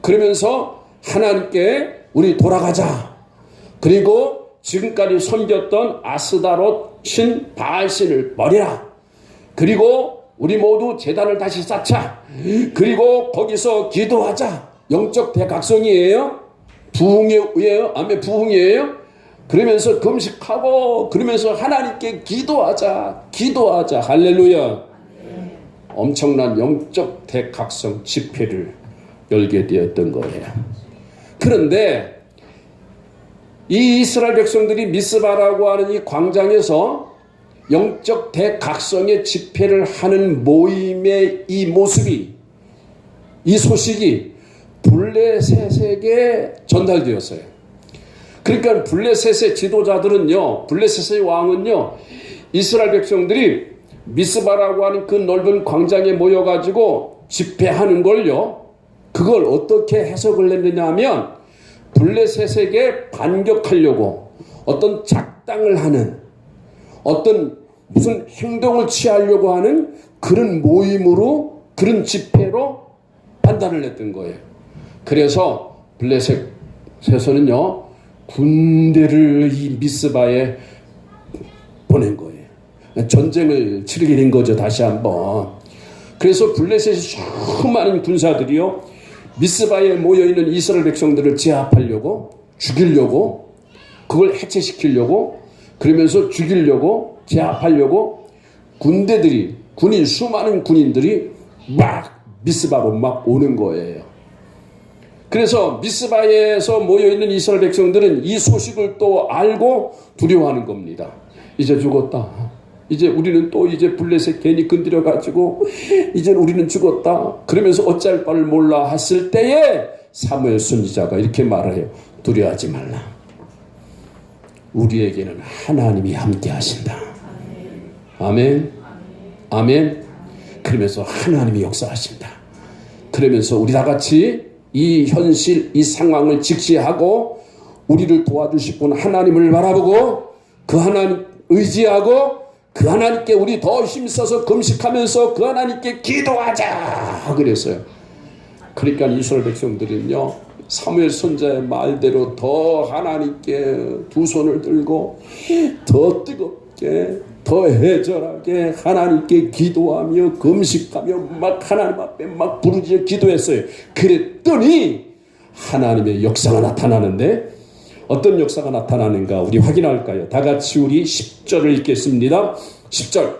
A: 그러면서 하나님께 우리 돌아가자. 그리고 지금까지 섬겼던 아스다롯 신 바알신을 버리라. 그리고 우리 모두 제단을 다시 쌓자. 그리고 거기서 기도하자. 영적 대각성이에요. 부흥이에요. 아멘. 부흥이에요. 그러면서 금식하고 그러면서 하나님께 기도하자. 할렐루야. 엄청난 영적 대각성 집회를 열게 되었던 거예요. 그런데 이 이스라엘 백성들이 미스바라고 하는 이 광장에서 영적 대각성의 집회를 하는 모임의 이 모습이, 이 소식이 블레셋에게 전달되었어요. 그러니까 블레셋의 지도자들은요, 블레셋의 왕은요, 이스라엘 백성들이 미스바라고 하는 그 넓은 광장에 모여가지고 집회하는 걸요, 그걸 어떻게 해석을 했느냐 하면 블레셋에게 반격하려고 어떤 작당을 하는, 어떤 무슨 행동을 취하려고 하는 그런 모임으로, 그런 집회로 판단을 했던 거예요. 그래서 블레셋에서는요, 군대를 이 미스바에 보낸 거예요. 전쟁을 치르게 된 거죠, 다시 한번. 그래서 블레셋의 수많은 군사들이요, 미스바에 모여있는 이스라엘 백성들을 제압하려고, 죽이려고, 그걸 해체시키려고, 그러면서 죽이려고, 제압하려고 수많은 군인들이 막 미스바로 막 오는 거예요. 그래서 미스바에서 모여있는 이스라엘 백성들은 이 소식을 또 알고 두려워하는 겁니다. 이제 죽었다. 이제 우리는 또 이제 블레셋 괜히 건드려가지고 이제 우리는 죽었다. 그러면서 어찌할 바를 몰라 했을 때에 사무엘 선지자가 이렇게 말해요. 두려워하지 말라. 우리에게는 하나님이 함께 하신다. 아멘. 아멘. 그러면서 하나님이 역사하신다. 그러면서 우리 다 같이 이 현실, 이 상황을 직시하고 우리를 도와주실 분 하나님을 바라보고 그 하나님 의지하고 그 하나님께 우리 더 힘써서 금식하면서 그 하나님께 기도하자 그랬어요. 그러니까 이스라엘 백성들은요, 사무엘 선지자의 말대로 더 하나님께 두 손을 들고 더 뜨겁게 더 애절하게 하나님께 기도하며 금식하며 막 하나님 앞에 막 부르짖어 기도했어요. 그랬더니 하나님의 역사가 나타나는데, 어떤 역사가 나타나는가 우리 확인할까요? 다 같이 우리 10절을 읽겠습니다. 10절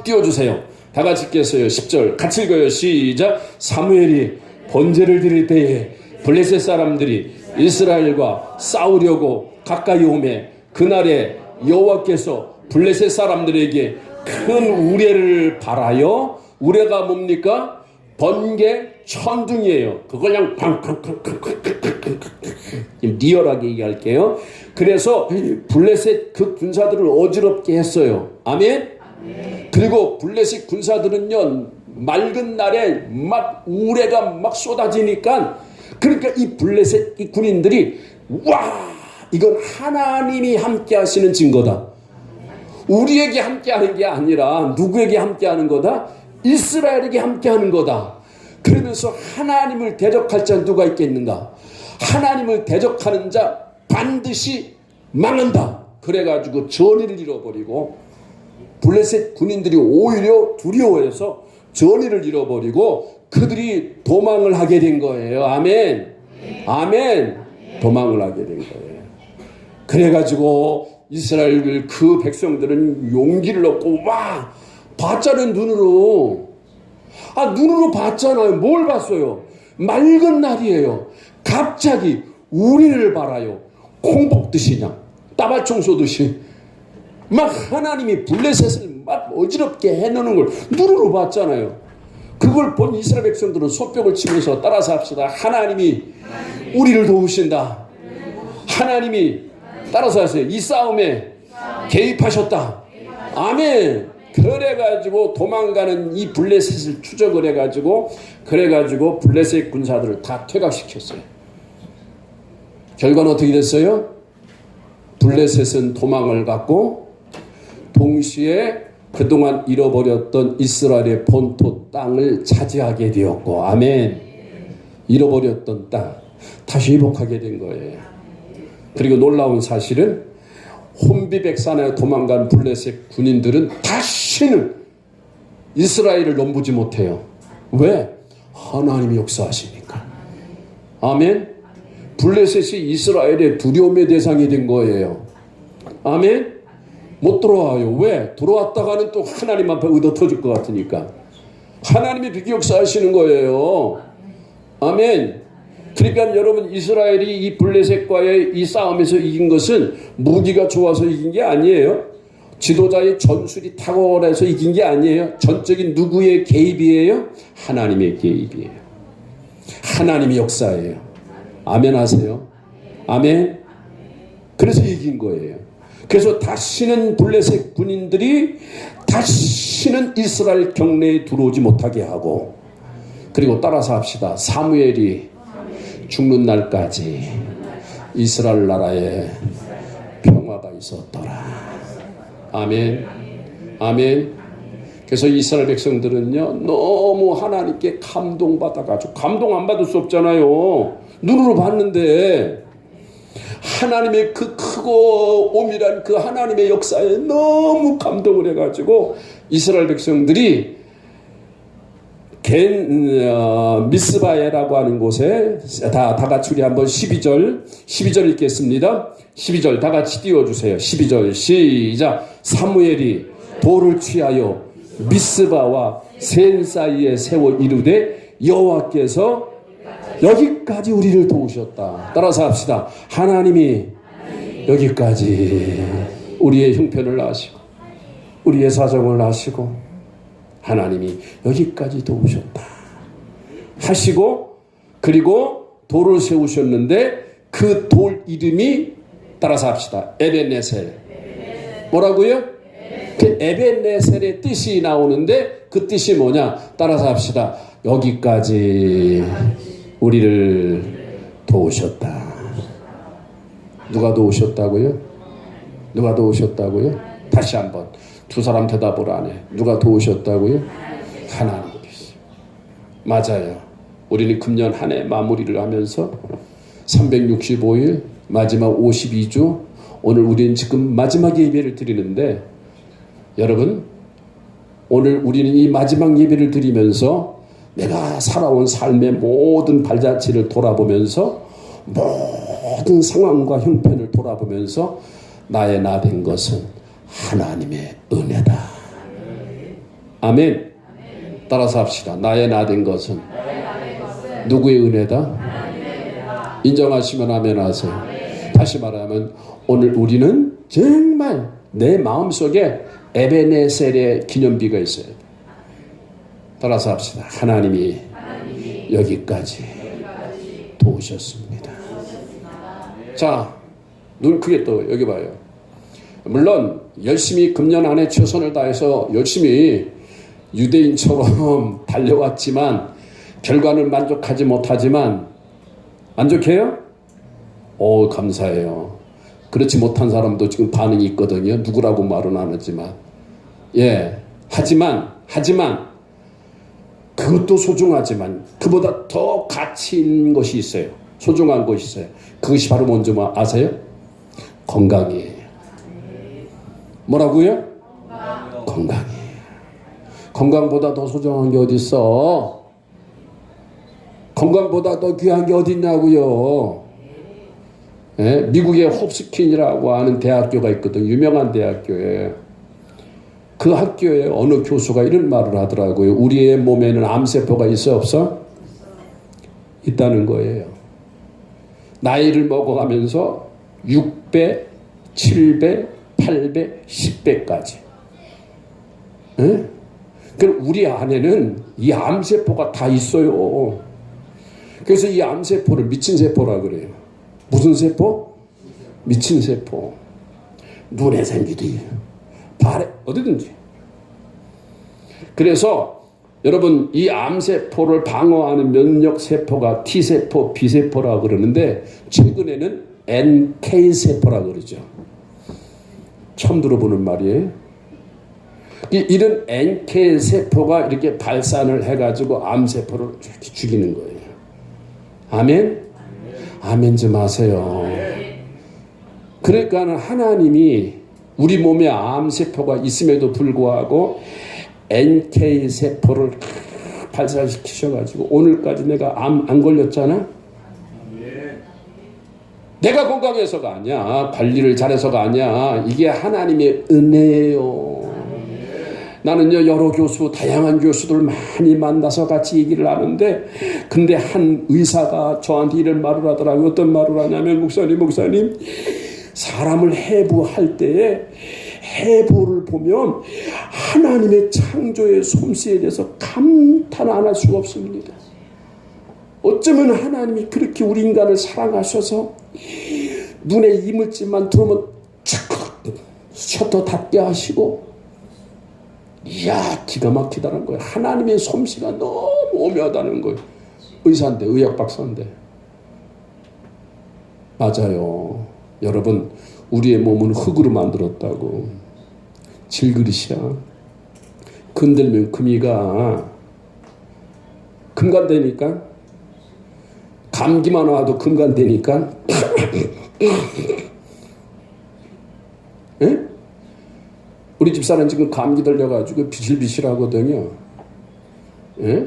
A: 띄워주세요. 다 같이 읽겠어요. 10절 같이 읽어요. 시작. 사무엘이 번제를 드릴 때에 블레셋 사람들이 이스라엘과 싸우려고 가까이 오매 그날에 여호와께서 블레셋 사람들에게 큰 우레를 발하여, 우레가 뭡니까? 번개 천둥이에요. 그걸 그냥 리얼하게 얘기할게요. 그래서 블레셋 그 군사들을 어지럽게 했어요. 아멘? 그리고 블레셋 군사들은요, 맑은 날에 막 우레가 막 쏟아지니까, 그러니까 이 블레셋 이 군인들이 와, 이건 하나님이 함께 하시는 증거다. 우리에게 함께 하는 게 아니라 누구에게 함께 하는 거다? 이스라엘에게 함께 하는 거다. 그러면서 하나님을 대적할 자 누가 있겠는가? 하나님을 대적하는 자 반드시 망한다. 그래가지고 전의를 잃어버리고 블레셋 군인들이 오히려 두려워해서 전의를 잃어버리고 그들이 도망을 하게 된 거예요. 아멘. 아멘. 도망을 하게 된 거예요. 그래가지고 이스라엘 그 백성들은 용기를 얻고 와 봤잖아요. 눈으로. 눈으로 봤잖아요. 뭘 봤어요? 맑은 날이에요. 갑자기 우리를 발하여 콩 볶듯이 그냥 따발총 쏘듯이 막 하나님이 블레셋을 막 어지럽게 해놓는 걸 눈으로 봤잖아요. 그걸 본 이스라엘 백성들은 손뼉을 치면서 따라서 합시다. 하나님이 우리를 도우신다. 하나님이 따라서 하세요. 이 싸움에 개입하셨다. 아멘. 그래가지고 도망가는 이 블레셋을 추적을 해가지고 그래가지고 블레셋 군사들을 다 퇴각시켰어요. 결과는 어떻게 됐어요? 블레셋은 도망을 갔고 동시에 그동안 잃어버렸던 이스라엘의 본토 땅을 차지하게 되었고, 아멘. 잃어버렸던 땅 다시 회복하게 된 거예요. 그리고 놀라운 사실은 혼비백산에 도망간 블레셋 군인들은 다시는 이스라엘을 넘보지 못해요. 왜? 하나님이 역사하시니까. 아멘. 블레셋이 이스라엘의 두려움의 대상이 된 거예요. 아멘. 못 들어와요. 왜? 들어왔다가는 또 하나님 앞에 의도 터질 것 같으니까. 하나님이 그렇게 역사하시는 거예요. 아멘. 그러니까 여러분, 이스라엘이 이 블레셋과의 이 싸움에서 이긴 것은 무기가 좋아서 이긴 게 아니에요. 지도자의 전술이 탁월해서 이긴 게 아니에요. 전적인 누구의 개입이에요? 하나님의 개입이에요. 하나님의 역사예요. 아멘 하세요. 아멘. 그래서 이긴 거예요. 그래서 다시는 블레셋 군인들이 다시는 이스라엘 경내에 들어오지 못하게 하고, 그리고 따라서 합시다. 사무엘이 죽는 날까지 이스라엘 나라에 평화가 있었더라. 아멘. 아멘. 그래서 이스라엘 백성들은요, 너무 하나님께 감동받아가지고, 감동 안 받을 수 없잖아요. 눈으로 봤는데 하나님의 그 크고 오밀한 그 하나님의 역사에 너무 감동을 해가지고 이스라엘 백성들이 미스바에라고 하는 곳에 다 같이 우리 한번 12절 읽겠습니다. 12절 다 같이 띄워주세요. 12절 시작. 사무엘이 돌을 취하여 미스바와 센 사이에 세워 이르되 여호와께서 여기까지 우리를 도우셨다. 따라서 합시다. 하나님이 여기까지 우리의 형편을 아시고 우리의 사정을 아시고 하나님이 여기까지 도우셨다 하시고, 그리고 돌을 세우셨는데 그 돌 이름이 따라서 합시다. 에벤네셀. 뭐라고요? 그 에벤네셀의 뜻이 나오는데 그 뜻이 뭐냐? 따라서 합시다. 여기까지 우리를 도우셨다. 누가 도우셨다고요? 누가 도우셨다고요? 다시 한번 두 사람 대답을 안 해. 누가 도우셨다고요? 하나님께서. 맞아요. 우리는 금년 한 해 마무리를 하면서 365일 마지막 52주 오늘 우리는 지금 마지막 예배를 드리는데 여러분 오늘 우리는 이 마지막 예배를 드리면서 내가 살아온 삶의 모든 발자취를 돌아보면서 모든 상황과 형편을 돌아보면서 나의 나 된 것은 하나님의 은혜다. 아멘. 따라서 합시다. 나의 나 된 것은 누구의 은혜다? 인정하시면 아멘 하세요. 다시 말하면 오늘 우리는 정말 내 마음속에 에베네셀의 기념비가 있어요. 따라서 합시다. 하나님이 여기까지 도우셨습니다. 자, 눈 크게 또 여기 봐요. 물론 열심히 금년 안에 최선을 다해서 열심히 유대인처럼 달려왔지만 결과는 만족하지 못하지만 만족해요? 오, 감사해요. 그렇지 못한 사람도 지금 반응이 있거든요. 누구라고 말은 안 하지만. 예. 하지만 그것도 소중하지만 그보다 더 가치 있는 것이 있어요. 소중한 것이 있어요. 그것이 바로 뭔지 아세요? 건강이에요. 뭐라고요? 건강이에요. 건강보다 더 소중한 게 어디 있어? 건강보다 더 귀한 게 어디 있냐고요. 예? 미국의 홉스킨이라고 하는 대학교가 있거든. 유명한 대학교에. 그 학교에 어느 교수가 이런 말을 하더라고요. 우리의 몸에는 암세포가 있어 없어? 있다는 거예요. 나이를 먹어가면서 6배, 7배, 8배, 10배까지. 예? 그럼 우리 안에는 이 암세포가 다 있어요. 그래서 이 암세포를 미친 세포라 그래요. 무슨 세포? 미친 세포. 눈에 생기듯이 발에 어디든지. 그래서 여러분 이 암세포를 방어하는 면역세포가 T세포, B세포라고 그러는데 최근에는 NK세포라고 그러죠. 처음 들어보는 말이에요. 이런 NK세포가 이렇게 발산을 해가지고 암세포를 이렇게 죽이는 거예요. 아멘? 아멘 좀 하세요. 그러니까 하나님이 우리 몸에 암세포가 있음에도 불구하고 NK세포를 발산시키셔가지고 오늘까지 내가 암 안 걸렸잖아? 내가 건강해서가 아니야. 관리를 잘해서가 아니야. 이게 하나님의 은혜예요. 나는요 여러 교수 다양한 교수들 많이 만나서 같이 얘기를 하는데 근데 한 의사가 저한테 이런 말을 하더라고요. 어떤 말을 하냐면 목사님 사람을 해부할 때에 해부를 보면 하나님의 창조의 솜씨에 대해서 감탄 안 할 수가 없습니다. 어쩌면 하나님이 그렇게 우리 인간을 사랑하셔서 눈에 이물질만 들어오면 착 셔터 닫게 하시고 이야 기가 막히다는 거예요. 하나님의 솜씨가 너무 오묘하다는 거예요. 의사인데 의학 박사인데. 맞아요. 여러분 우리의 몸은 흙으로 만들었다고. 질그릇이야. 건들면 금이가 금간되니까 감기만 와도 금간되니까 예? 우리 집사람 지금 감기 들려가지고 비실비실하거든요. 예?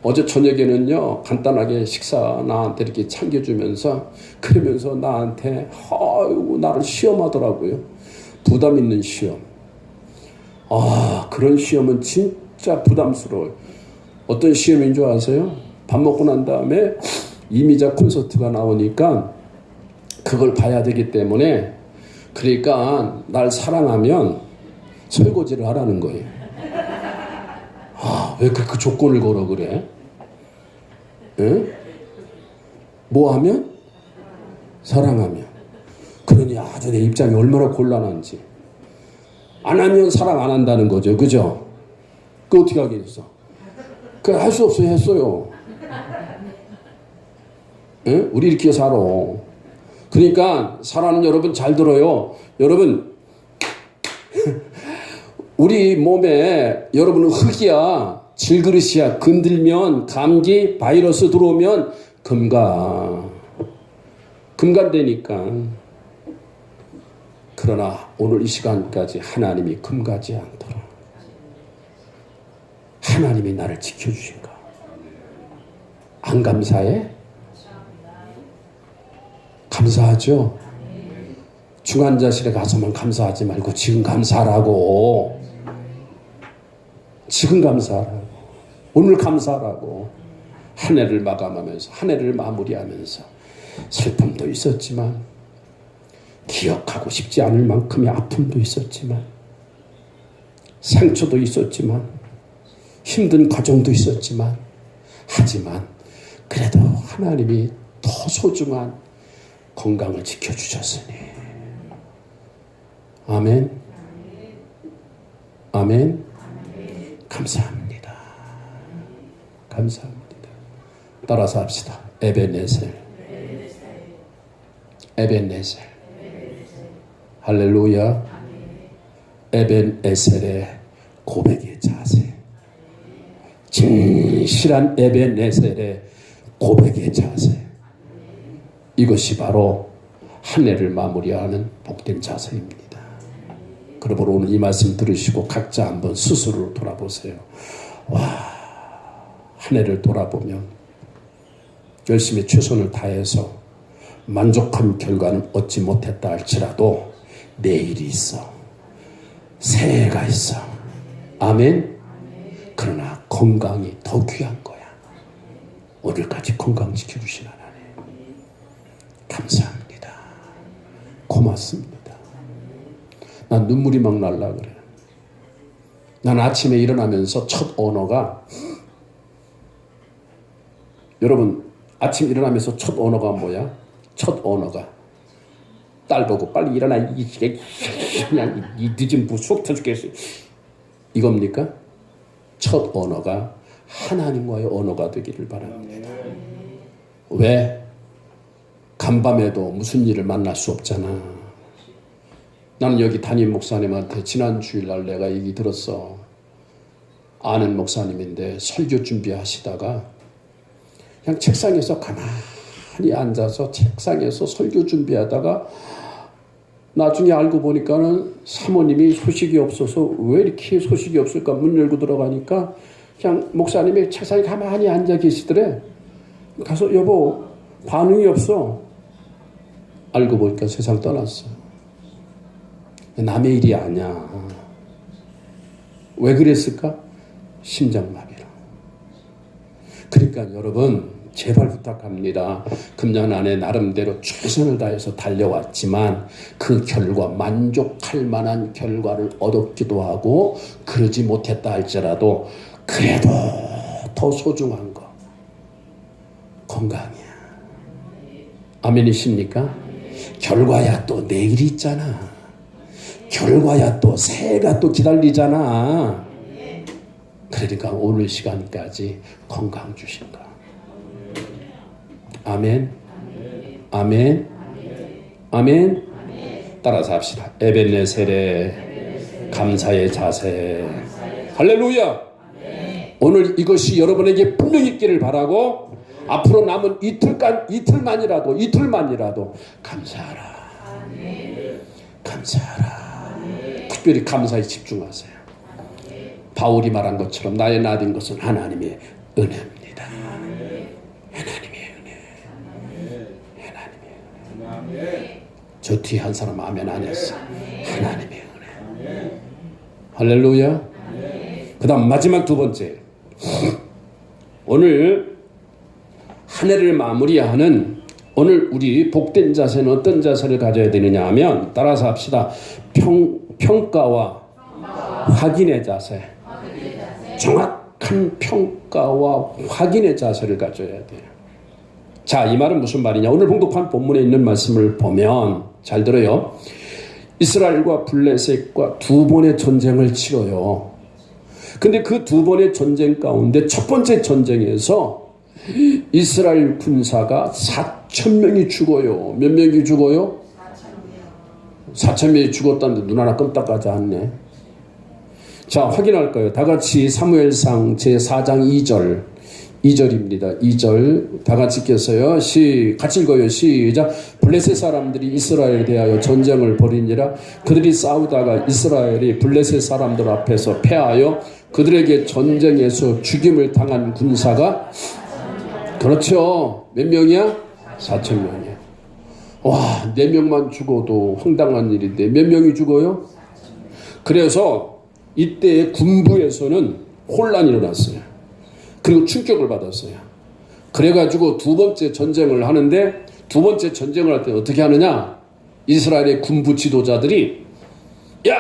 A: 어제 저녁에는요 간단하게 식사 나한테 이렇게 챙겨주면서 그러면서 나한테 아이고 나를 시험하더라고요. 부담 있는 시험. 아 그런 시험은 진짜 부담스러워요. 어떤 시험인 줄 아세요? 밥 먹고 난 다음에 이미자 콘서트가 나오니까 그걸 봐야 되기 때문에 그러니까 날 사랑하면 설거지를 하라는 거예요. 아, 왜 그 조건을 걸어 그래? 에? 뭐 하면? 사랑하면. 그러니 아주 내 입장이 얼마나 곤란한지. 안 하면 사랑 안 한다는 거죠. 그죠? 그 어떻게 하겠어? 그 할 수 없어요. 했어요. 예? 우리 이렇게 살아. 그러니까 사랑하는 여러분 잘 들어요. 여러분 우리 몸에 여러분은 흙이야. 질그릇이야. 건들면 감기 바이러스 들어오면 금간되니까. 그러나 오늘 이 시간까지 하나님이 금가지 않도록 하나님이 나를 지켜주신가? 안 감사해? 감사하죠? 중환자실에 가서만 감사하지 말고 지금 감사하라고. 지금 감사하라고. 오늘 감사하라고. 한 해를 마감하면서 한 해를 마무리하면서 슬픔도 있었지만 기억하고 싶지 않을 만큼의 아픔도 있었지만 상처도 있었지만 힘든 과정도 있었지만 하지만 그래도 하나님이 더 소중한 건강을 지켜주셨으니 아멘. 아멘. 감사합니다. 감사합니다. 따라서 합시다. 에벤네셀. 에벤네셀. 할렐루야. 에벤네셀의 고백의 자세. 진실한 에벤네셀의 고백의 자세. 이것이 바로 한 해를 마무리하는 복된 자세입니다. 그러므로 오늘 이 말씀 들으시고 각자 한번 스스로를 돌아보세요. 와, 한 해를 돌아보면 열심히 최선을 다해서 만족한 결과는 얻지 못했다 할지라도 내일이 있어. 새해가 있어. 아멘. 그러나 건강이 더 귀한 거야. 오늘까지 건강 지켜주신 하나님 감사합니다. 고맙습니다. 난 눈물이 막 날라 그래. 난 아침에 일어나면서 첫 언어가 여러분 아침 일어나면서 첫 언어가 뭐야? 첫 언어가 딸 보고 빨리 일어나 그냥 이 늦은 부속 터죽겠어 이겁니까? 첫 언어가 하나님과의 언어가 되기를 바랍니다. 왜? 간밤에도 무슨 일을 만날 수 없잖아. 나는 여기 담임 목사님한테 지난 주일날 내가 얘기 들었어. 아는 목사님인데 설교 준비하시다가 그냥 책상에서 가만히 앉아서 책상에서 설교 준비하다가 나중에 알고 보니까는 사모님이 소식이 없어서 왜 이렇게 소식이 없을까 문 열고 들어가니까 그냥 목사님이 책상에 가만히 앉아 계시더래. 가서 여보 반응이 없어. 알고 보니까 세상 떠났어. 남의 일이 아니야. 왜 그랬을까? 심장마비로. 그러니까 여러분 제발 부탁합니다. 금년 안에 나름대로 최선을 다해서 달려왔지만 그 결과 만족할 만한 결과를 얻었기도 하고 그러지 못했다 할지라도 그래도 더 소중한 거 건강이야. 아멘이십니까? 결과야 또 내일이 있잖아. 결과야 또 새해가 또 기다리잖아. 그러니까 오늘 시간까지 건강 주신 거. 아멘. 아멘. 아멘. 따라서 합시다. 에벤네셀의 감사의 자세. 할렐루야. 오늘 이것이 여러분에게 분명히 있기를 바라고 앞으로 남은 이틀만이라도 감사하라. 감사하라. 특별히 감사에 집중하세요. 바울이 말한 것처럼 나의 나된 것은 하나님의 은혜입니다. 하나님의 은혜. 하나님의 은혜. 저 뒤에 한 사람 아멘 안 했어. 하나님의 은혜. 할렐루야. 그 다음 마지막 두 번째. 오늘 한 해를 마무리하는 오늘 우리 복된 자세는 어떤 자세를 가져야 되느냐 하면 따라서 합시다. 평가와 확인의 자세. 정확한 평가와 확인의 자세를 가져야 돼요. 자, 이 말은 무슨 말이냐? 오늘 봉독한 본문에 있는 말씀을 보면 잘 들어요. 이스라엘과 블레셋과 두 번의 전쟁을 치러요. 근데 그 두 번의 전쟁 가운데 첫 번째 전쟁에서 이스라엘 군사가 4,000명이 죽어요. 몇 명이 죽어요? 4,000명이 죽었다는데 눈 하나 끔딱하지 않네. 자, 확인할까요? 다 같이 사무엘상 제4장 2절입니다. 2절 다 같이 읽겠어요. 같이 읽어요. 시작. 블레셋 사람들이 이스라엘에 대하여 전쟁을 벌이니라. 그들이 싸우다가 이스라엘이 블레셋 사람들 앞에서 패하여 그들에게 전쟁에서 죽임을 당한 군사가, 그렇죠, 몇 명이야? 4,000명이야. 와, 4명만 죽어도 황당한 일인데 몇 명이 죽어요? 그래서 이때 군부에서는 혼란이 일어났어요. 그리고 충격을 받았어요. 그래가지고 두 번째 전쟁을 하는데, 두 번째 전쟁을 할 때 어떻게 하느냐? 이스라엘의 군부 지도자들이, 야,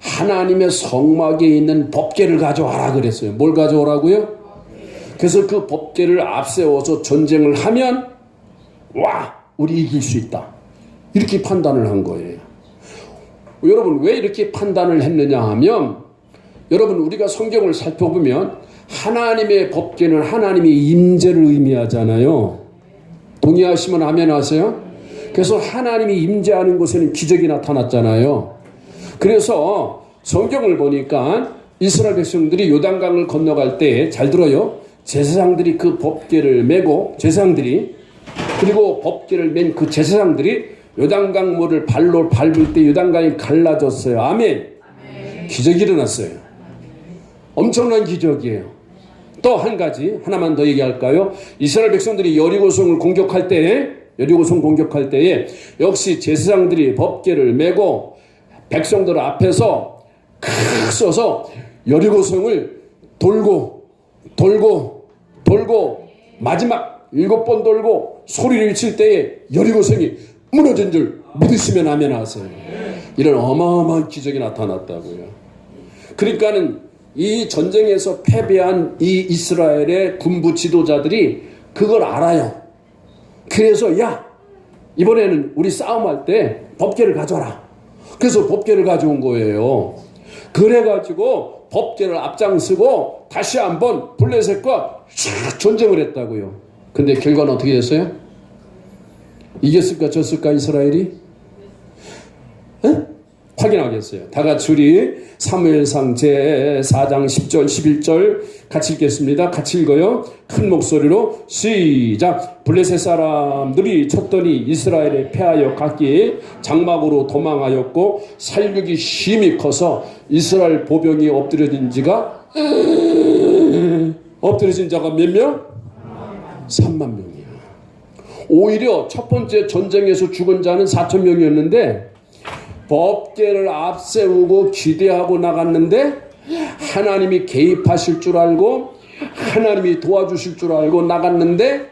A: 하나님의 성막에 있는 법궤를 가져와라 그랬어요. 뭘 가져오라고요? 그래서 그 법궤를 앞세워서 전쟁을 하면, 와, 우리 이길 수 있다, 이렇게 판단을 한 거예요. 여러분, 왜 이렇게 판단을 했느냐 하면, 여러분, 우리가 성경을 살펴보면 하나님의 법궤는 하나님의 임재를 의미하잖아요. 동의하시면 아멘 하세요? 그래서 하나님이 임재하는 곳에는 기적이 나타났잖아요. 그래서 성경을 보니까 이스라엘 백성들이 요단강을 건너갈 때, 잘 들어요, 제사장들이 그 법궤를 메고, 그리고 법궤를 맨 그 제사장들이 요단강 물을 발로 밟을 때 요단강이 갈라졌어요. 아멘. 기적이 일어났어요. 엄청난 기적이에요. 또 한 가지, 하나만 더 얘기할까요? 이스라엘 백성들이 여리고성을 공격할 때에 역시 제사장들이 법궤를 메고 백성들 앞에서 크게 서서 여리고성을 돌고 마지막 7번 돌고 소리를 외칠 때에 여리고성이 무너진 줄 믿으시면 아멘 하세요. 이런 어마어마한 기적이 나타났다고요. 그러니까는 이 전쟁에서 패배한 이 이스라엘의 군부 지도자들이 그걸 알아요. 그래서, 야, 이번에는 우리 싸움할 때 법궤를 가져와라. 그래서 법궤를 가져온 거예요. 그래가지고 법궤를 앞장서고 다시 한번 블레셋과 전쟁을 했다고요. 근데 결과는 어떻게 됐어요? 이겼을까 졌을까 이스라엘이? 에? 확인하겠어요. 다 같이 우리 사무엘상 제4장 10절 11절 같이 읽겠습니다. 같이 읽어요. 큰 목소리로 시작. 블레셋 사람들이 쳤더니 이스라엘에 패하여 각기 장막으로 도망하였고 살육이 심히 커서 이스라엘 보병이 엎드려진 자가 몇 명? 3만 명이야. 오히려 첫 번째 전쟁에서 죽은 자는 4,000명이었는데 법궤를 앞세우고 기대하고 나갔는데 하나님이 개입하실 줄 알고 하나님이 도와주실 줄 알고 나갔는데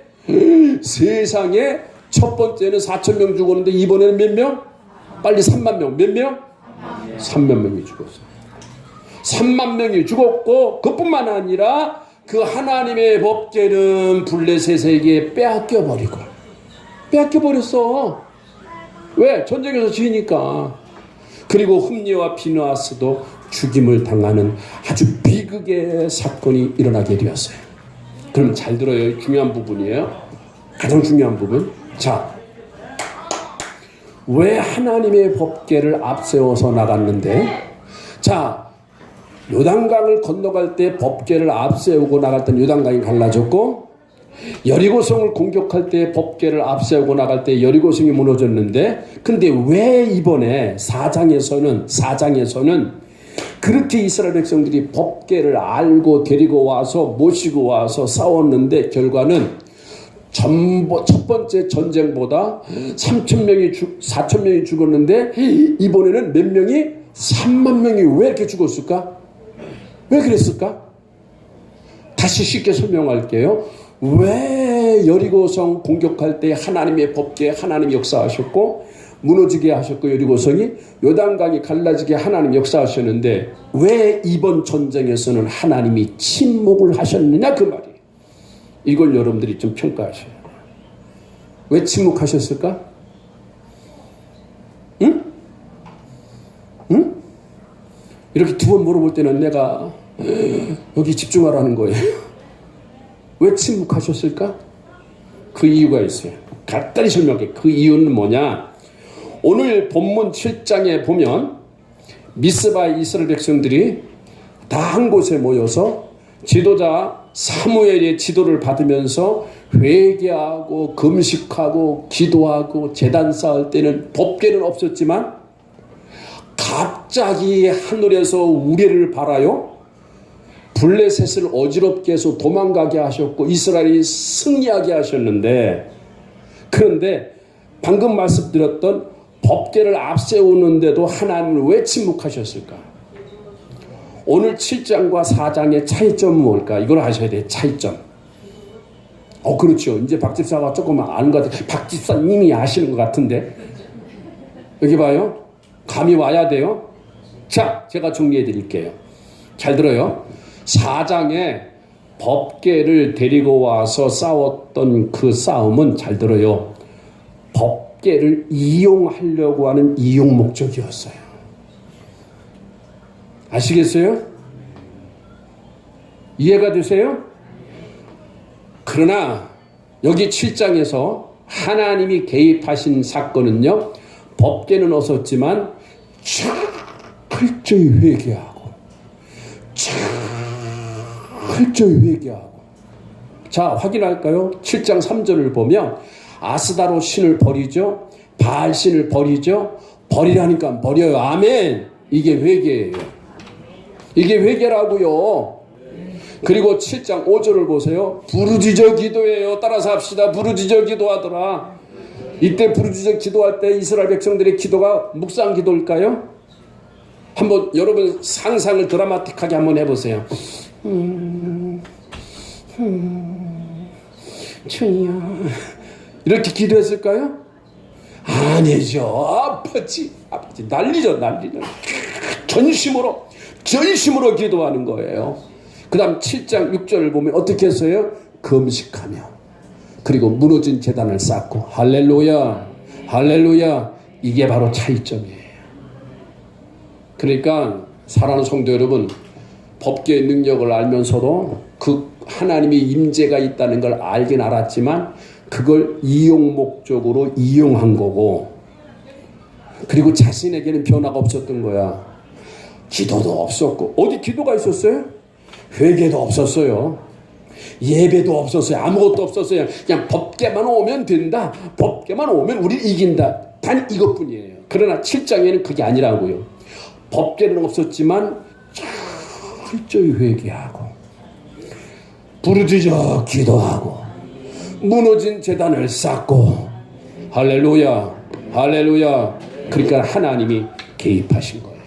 A: 세상에 첫 번째는 4,000명 죽었는데 이번에는 몇 명? 빨리 3만 명. 몇 명? 3만 명이 죽었어요. 3만 명이 죽었고 그뿐만 아니라 그 하나님의 법궤는 블레셋에게 빼앗겨버렸어. 왜? 전쟁에서 지니까. 그리고 흠니와 비느하스도 죽임을 당하는 아주 비극의 사건이 일어나게 되었어요. 그럼 잘 들어요. 중요한 부분이에요. 가장 중요한 부분. 자, 왜 하나님의 법궤를 앞세워서 나갔는데, 자, 요단강을 건너갈 때 법궤를 앞세우고 나갈 때 요단강이 갈라졌고, 여리고성을 공격할 때 법궤를 앞세우고 나갈 때 여리고성이 무너졌는데, 근데 왜 이번에 4장에서는 그렇게 이스라엘 백성들이 법궤를 알고 데리고 와서 모시고 와서 싸웠는데 결과는 첫 번째 전쟁보다 4,000명이 죽었는데 이번에는 몇 명이? 3만 명이 왜 이렇게 죽었을까? 왜 그랬을까? 다시 쉽게 설명할게요. 왜 여리고성 공격할 때 하나님의 법궤 하나님 역사하셨고 무너지게 하셨고 여리고성이 요단강이 갈라지게 하나님 역사하셨는데 왜 이번 전쟁에서는 하나님이 침묵을 하셨느냐 그 말이에요. 이걸 여러분들이 좀 평가하셔야 돼요. 왜 침묵하셨을까? 응? 이렇게 두 번 물어볼 때는 내가 여기 집중하라는 거예요. 왜 침묵하셨을까? 그 이유가 있어요. 간단히 설명할게요. 그 이유는 뭐냐? 오늘 본문 7장에 보면 미스바의 이스라엘 백성들이 다 한 곳에 모여서 지도자 사무엘의 지도를 받으면서 회개하고 금식하고 기도하고 제단 쌓을 때는 법궤는 없었지만 갑자기 하늘에서 우레를 발하여 블레셋을 어지럽게 해서 도망가게 하셨고 이스라엘이 승리하게 하셨는데, 그런데 방금 말씀드렸던 법궤를 앞세우는데도 하나님을 왜 침묵하셨을까? 오늘 7장과 4장의 차이점은 뭘까? 이걸 아셔야 돼요. 차이점. 그렇죠. 이제 박 집사가 조금 아는 것 같아요. 박 집사님이 아시는 것 같은데. 여기 봐요. 감이 와야 돼요. 자, 제가 정리해 드릴게요. 잘 들어요. 4장에 법궤를 데리고 와서 싸웠던 그 싸움은, 잘 들어요, 법궤를 이용하려고 하는 이용 목적이었어요. 아시겠어요? 이해가 되세요? 그러나 여기 7장에서 하나님이 개입하신 사건은요, 법궤는 없었지만 철저히 회개하고 철저히 회개하고. 자, 확인할까요? 7장 3절을 보면 아스다로 신을 버리죠. 바알 신을 버리죠. 버리라니까 버려요. 아멘. 이게 회개예요. 이게 회개라고요. 그리고 7장 5절을 보세요. 부르짖어 기도해요. 따라서 합시다. 부르짖어 기도하더라. 이때 부르짖어 기도할 때 이스라엘 백성들의 기도가 묵상 기도일까요? 한번 여러분 상상을 드라마틱하게 한번 해보세요. 주여, 이렇게 기도했을까요? 아니죠. 아버지 난리죠. 전심으로 기도하는 거예요. 그 다음 7장 6절을 보면 어떻게 했어요? 금식하며 그리고 무너진 제단을 쌓고. 할렐루야, 할렐루야. 이게 바로 차이점이에요. 그러니까 사랑하는 성도 여러분, 법궤의 능력을 알면서도 그 하나님의 임재가 있다는 걸 알긴 알았지만 그걸 이용 목적으로 이용한 거고, 그리고 자신에게는 변화가 없었던 거야. 기도도 없었고. 어디 기도가 있었어요? 회개도 없었어요. 예배도 없었어요. 아무것도 없었어요. 그냥 법궤만 오면 된다. 법궤만 오면 우리 이긴다. 단 이것뿐이에요. 그러나 7장에는 그게 아니라고요. 법궤는 없었지만 철저히 회개하고 부르짖어 기도하고 무너진 제단을 쌓고. 할렐루야, 할렐루야. 그러니까 하나님이 개입하신 거예요.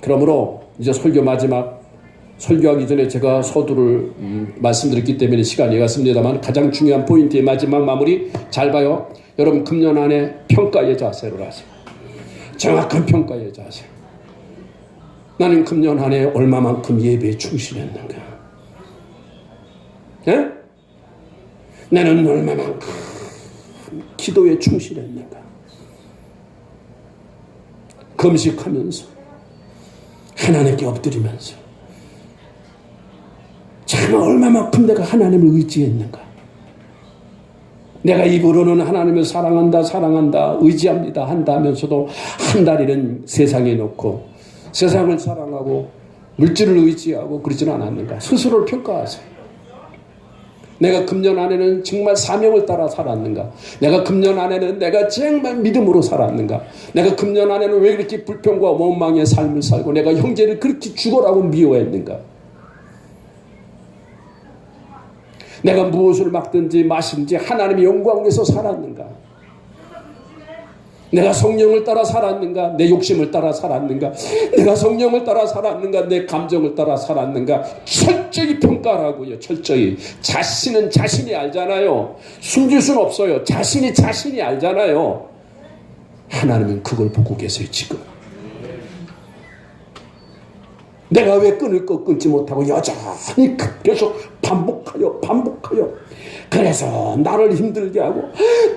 A: 그러므로 이제 설교 마지막, 설교하기 전에 제가 서두를 말씀드렸기 때문에 시간이 갔습니다만 가장 중요한 포인트의 마지막 마무리 잘 봐요. 여러분, 금년 안에 평가의 자세를 하세요. 정확한 평가의 자세. 나는 금년 안에 얼마만큼 예배에 충실했는가? 예? 나는 얼마만큼 기도에 충실했는가? 금식하면서 하나님께 엎드리면서 참 얼마만큼 내가 하나님을 의지했는가? 내가 입으로는 하나님을 사랑한다, 사랑한다, 의지합니다 한다 하면서도 한 다리는 세상에 놓고 세상을 사랑하고 물질을 의지하고 그러지는 않았는가? 스스로를 평가하세요. 내가 금년 안에는 정말 사명을 따라 살았는가? 내가 금년 안에는 내가 정말 믿음으로 살았는가? 내가 금년 안에는 왜 그렇게 불평과 원망의 삶을 살고 내가 형제를 그렇게 죽어라고 미워했는가? 내가 무엇을 막든지 마시든지 하나님의 영광을 위해서 살았는가? 내가 성령을 따라 살았는가? 내 욕심을 따라 살았는가? 내가 성령을 따라 살았는가? 내 감정을 따라 살았는가? 철저히 평가라고요. 철저히. 자신은 자신이 알잖아요. 숨길 수는 없어요. 자신이 알잖아요. 하나님은 그걸 보고 계세요. 지금. 내가 왜 끈을 끊지 못하고 여전히 계속 반복하여 그래서 나를 힘들게 하고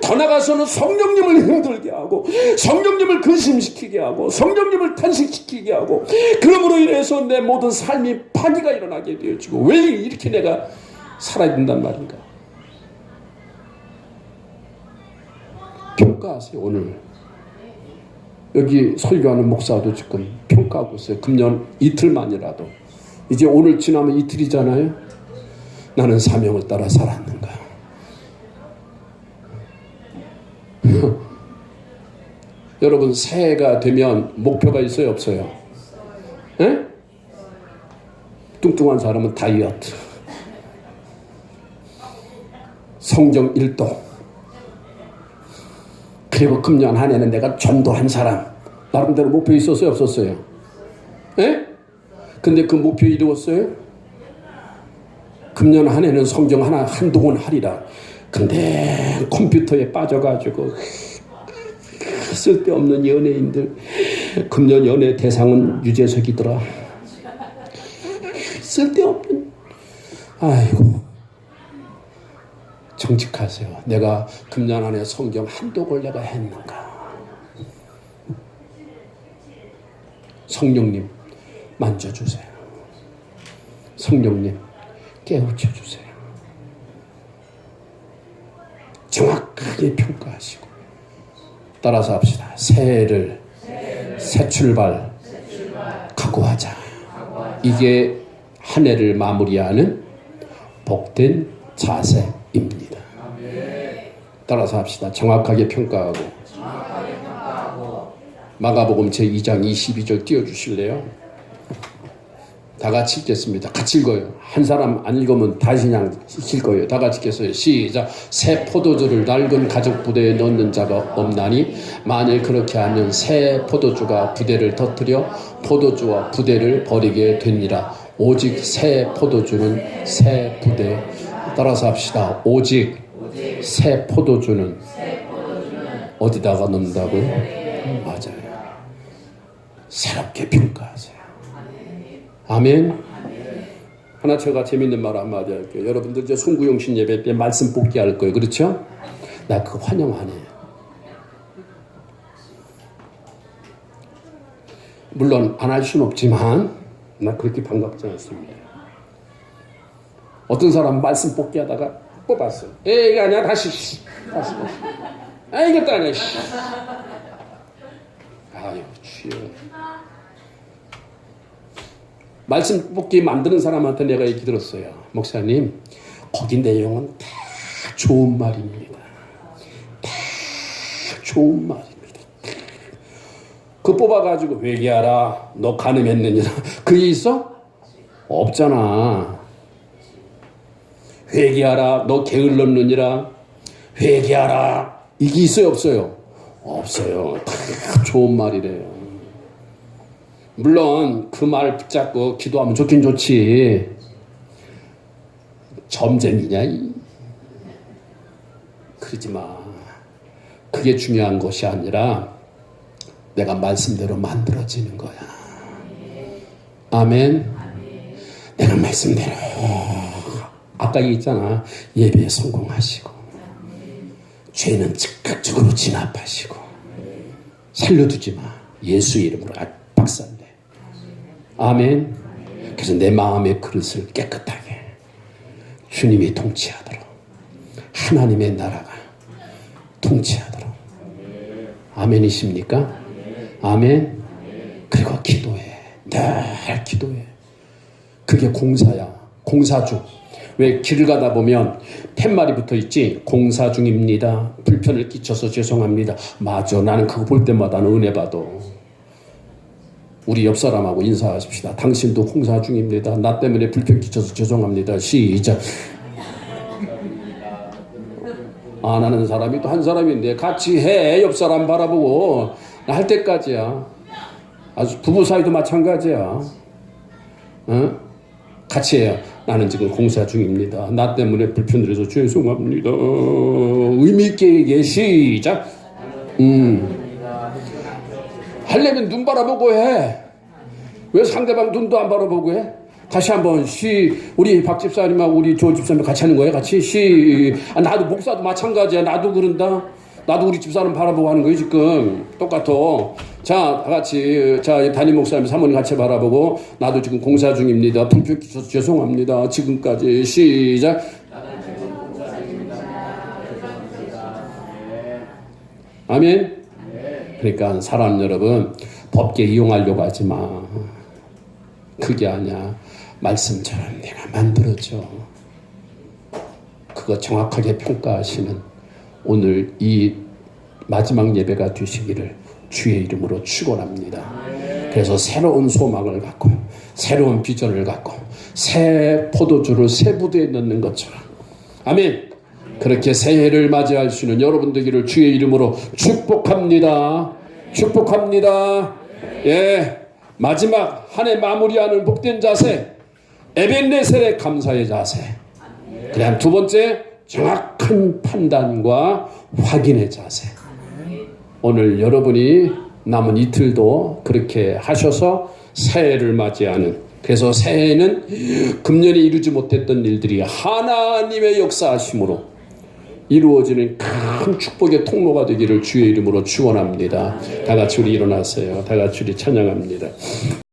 A: 더 나가서는 성령님을 힘들게 하고 성령님을 근심시키게 하고 성령님을 탄식시키게 하고 그러므로 인해서 내 모든 삶이 파괴가 일어나게 되어지고 왜 이렇게 내가 살아야 된단 말인가. 평가하세요. 오늘 여기 설교하는 목사도 지금 평가하고 있어요. 금년 이틀만이라도 이제 오늘 지나면 이틀이잖아요. 나는 사명을 따라 살았는가. 여러분 새해가 되면 목표가 있어요 없어요? 에? 뚱뚱한 사람은 다이어트, 성경 1도, 그리고 금년 한 해는 내가 전도한 사람. 나름대로 목표 있었어요 없었어요? 에? 근데 그 목표 이루었어요? 금년 한 해는 성경 한동안 하리라. 근데 컴퓨터에 빠져가지고 쓸데없는 연예인들, 금년 연예 대상은 유재석이더라. 쓸데없는. 아이고, 정직하세요. 내가 금년 안에 성경 한두 권 내가 했는가. 성령님 만져주세요. 성령님 깨우쳐주세요. 정확하게 평가하시고 따라서 합시다. 새해를 새 출발 각오하자. 이게 한 해를 마무리하는 복된 자세입니다. 따라서 합시다. 정확하게 평가하고. 마가복음 제2장 22절 띄워주실래요? 다 같이 읽겠습니다. 같이 읽어요. 한 사람 안 읽으면 다시 그냥 읽을 거예요. 다 같이 읽겠어요. 시작. 새 포도주를 낡은 가죽 부대에 넣는 자가 없나니 만일 그렇게 하면 새 포도주가 부대를 터뜨려 포도주와 부대를 버리게 되니라. 오직 새 포도주는 새 부대. 따라서 합시다. 오직 새 포도주는 어디다가 넣는다고요? 맞아요. 새롭게 평가하세요. 아멘. 하나 제가 재밌는 말 한마디 할게요. 여러분들 이제 송구영신 예배 때 말씀 뽑기 할 거예요. 그렇죠? 나 그거 환영 안 해요. 물론 안 할 수는 없지만 나 그렇게 반갑지 않습니다. 어떤 사람 말씀 뽑기 하다가 뽑았어요. 이게 아니야. 다시. 이것도 아니야. 아유 주여. 말씀 뽑기 만드는 사람한테 내가 얘기 들었어요. 목사님, 거기 내용은 다 좋은 말입니다. 다 좋은 말입니다. 그 뽑아가지고 회개하라. 너 간음했느니라. 그게 있어? 없잖아. 회개하라. 너 게을렀느니라. 회개하라. 이게 있어요 없어요? 없어요. 다 좋은 말이래요. 물론 그 말 붙잡고 기도하면 좋긴 좋지. 점쟁이냐? 그러지 마. 그게 중요한 것이 아니라 내가 말씀대로 만들어지는 거야. 아멘. 내가 말씀대로. 아까 얘기했잖아. 예배에 성공하시고 죄는 즉각적으로 진압하시고 살려두지 마. 예수 이름으로 박살내. 아멘. 그래서 내 마음의 그릇을 깨끗하게 주님이 통치하도록, 하나님의 나라가 통치하도록. 아멘이십니까? 아멘. 그리고 기도해. 늘 기도해. 그게 공사야. 공사 중. 왜 길을 가다 보면 팻말이 붙어 있지? 공사 중입니다. 불편을 끼쳐서 죄송합니다. 맞아. 나는 그거 볼 때마다 은혜 받아. 우리 옆 사람하고 인사하십시다. 당신도 공사 중입니다. 나 때문에 불편 끼쳐서 죄송합니다. 시작. 안 하는 사람이 또 한 사람인데 같이 해. 옆 사람 바라보고 할 때까지야. 아주 부부 사이도 마찬가지야. 어? 같이 해요. 나는 지금 공사 중입니다. 나 때문에 불편을 해서 죄송합니다. 의미 있게 얘기해. 시작. 하려면 눈 바라보고 해. 왜 상대방 눈도 안 바라보고 해? 다시 한번 우리 박 집사님하고 우리 조 집사님 같이 하는 거예요. 같이 나도 목사도 마찬가지야. 나도 그런다. 나도 우리 집사람 바라보고 하는 거예요. 지금 똑같아. 자, 다 같이 담임 목사님 사모님 같이 바라보고 나도 지금 공사 중입니다. 불평 주셔서 죄송합니다. 지금까지 시작. 아멘. 그러니까 사람 여러분 법계 이용하려고 하지 마. 그게 아니야. 말씀처럼 내가 만들었죠. 그거 정확하게 평가하시는 오늘 이 마지막 예배가 되시기를 주의 이름으로 축원합니다. 그래서 새로운 소망을 갖고 새로운 비전을 갖고 새 포도주를 새 부대에 넣는 것처럼 아멘. 그렇게 새해를 맞이할 수 있는 여러분 되기를 주의 이름으로 축복합니다. 축복합니다. 예, 마지막 한 해 마무리하는 복된 자세, 에벤네셀의 감사의 자세. 그다음 두 번째 정확한 판단과 확인의 자세. 오늘 여러분이 남은 이틀도 그렇게 하셔서 새해를 맞이하는, 그래서 새해는 금년에 이루지 못했던 일들이 하나님의 역사하심으로 이루어지는 큰 축복의 통로가 되기를 주의 이름으로 축원합니다. 다 같이 우리 일어나세요. 다 같이 우리 찬양합니다.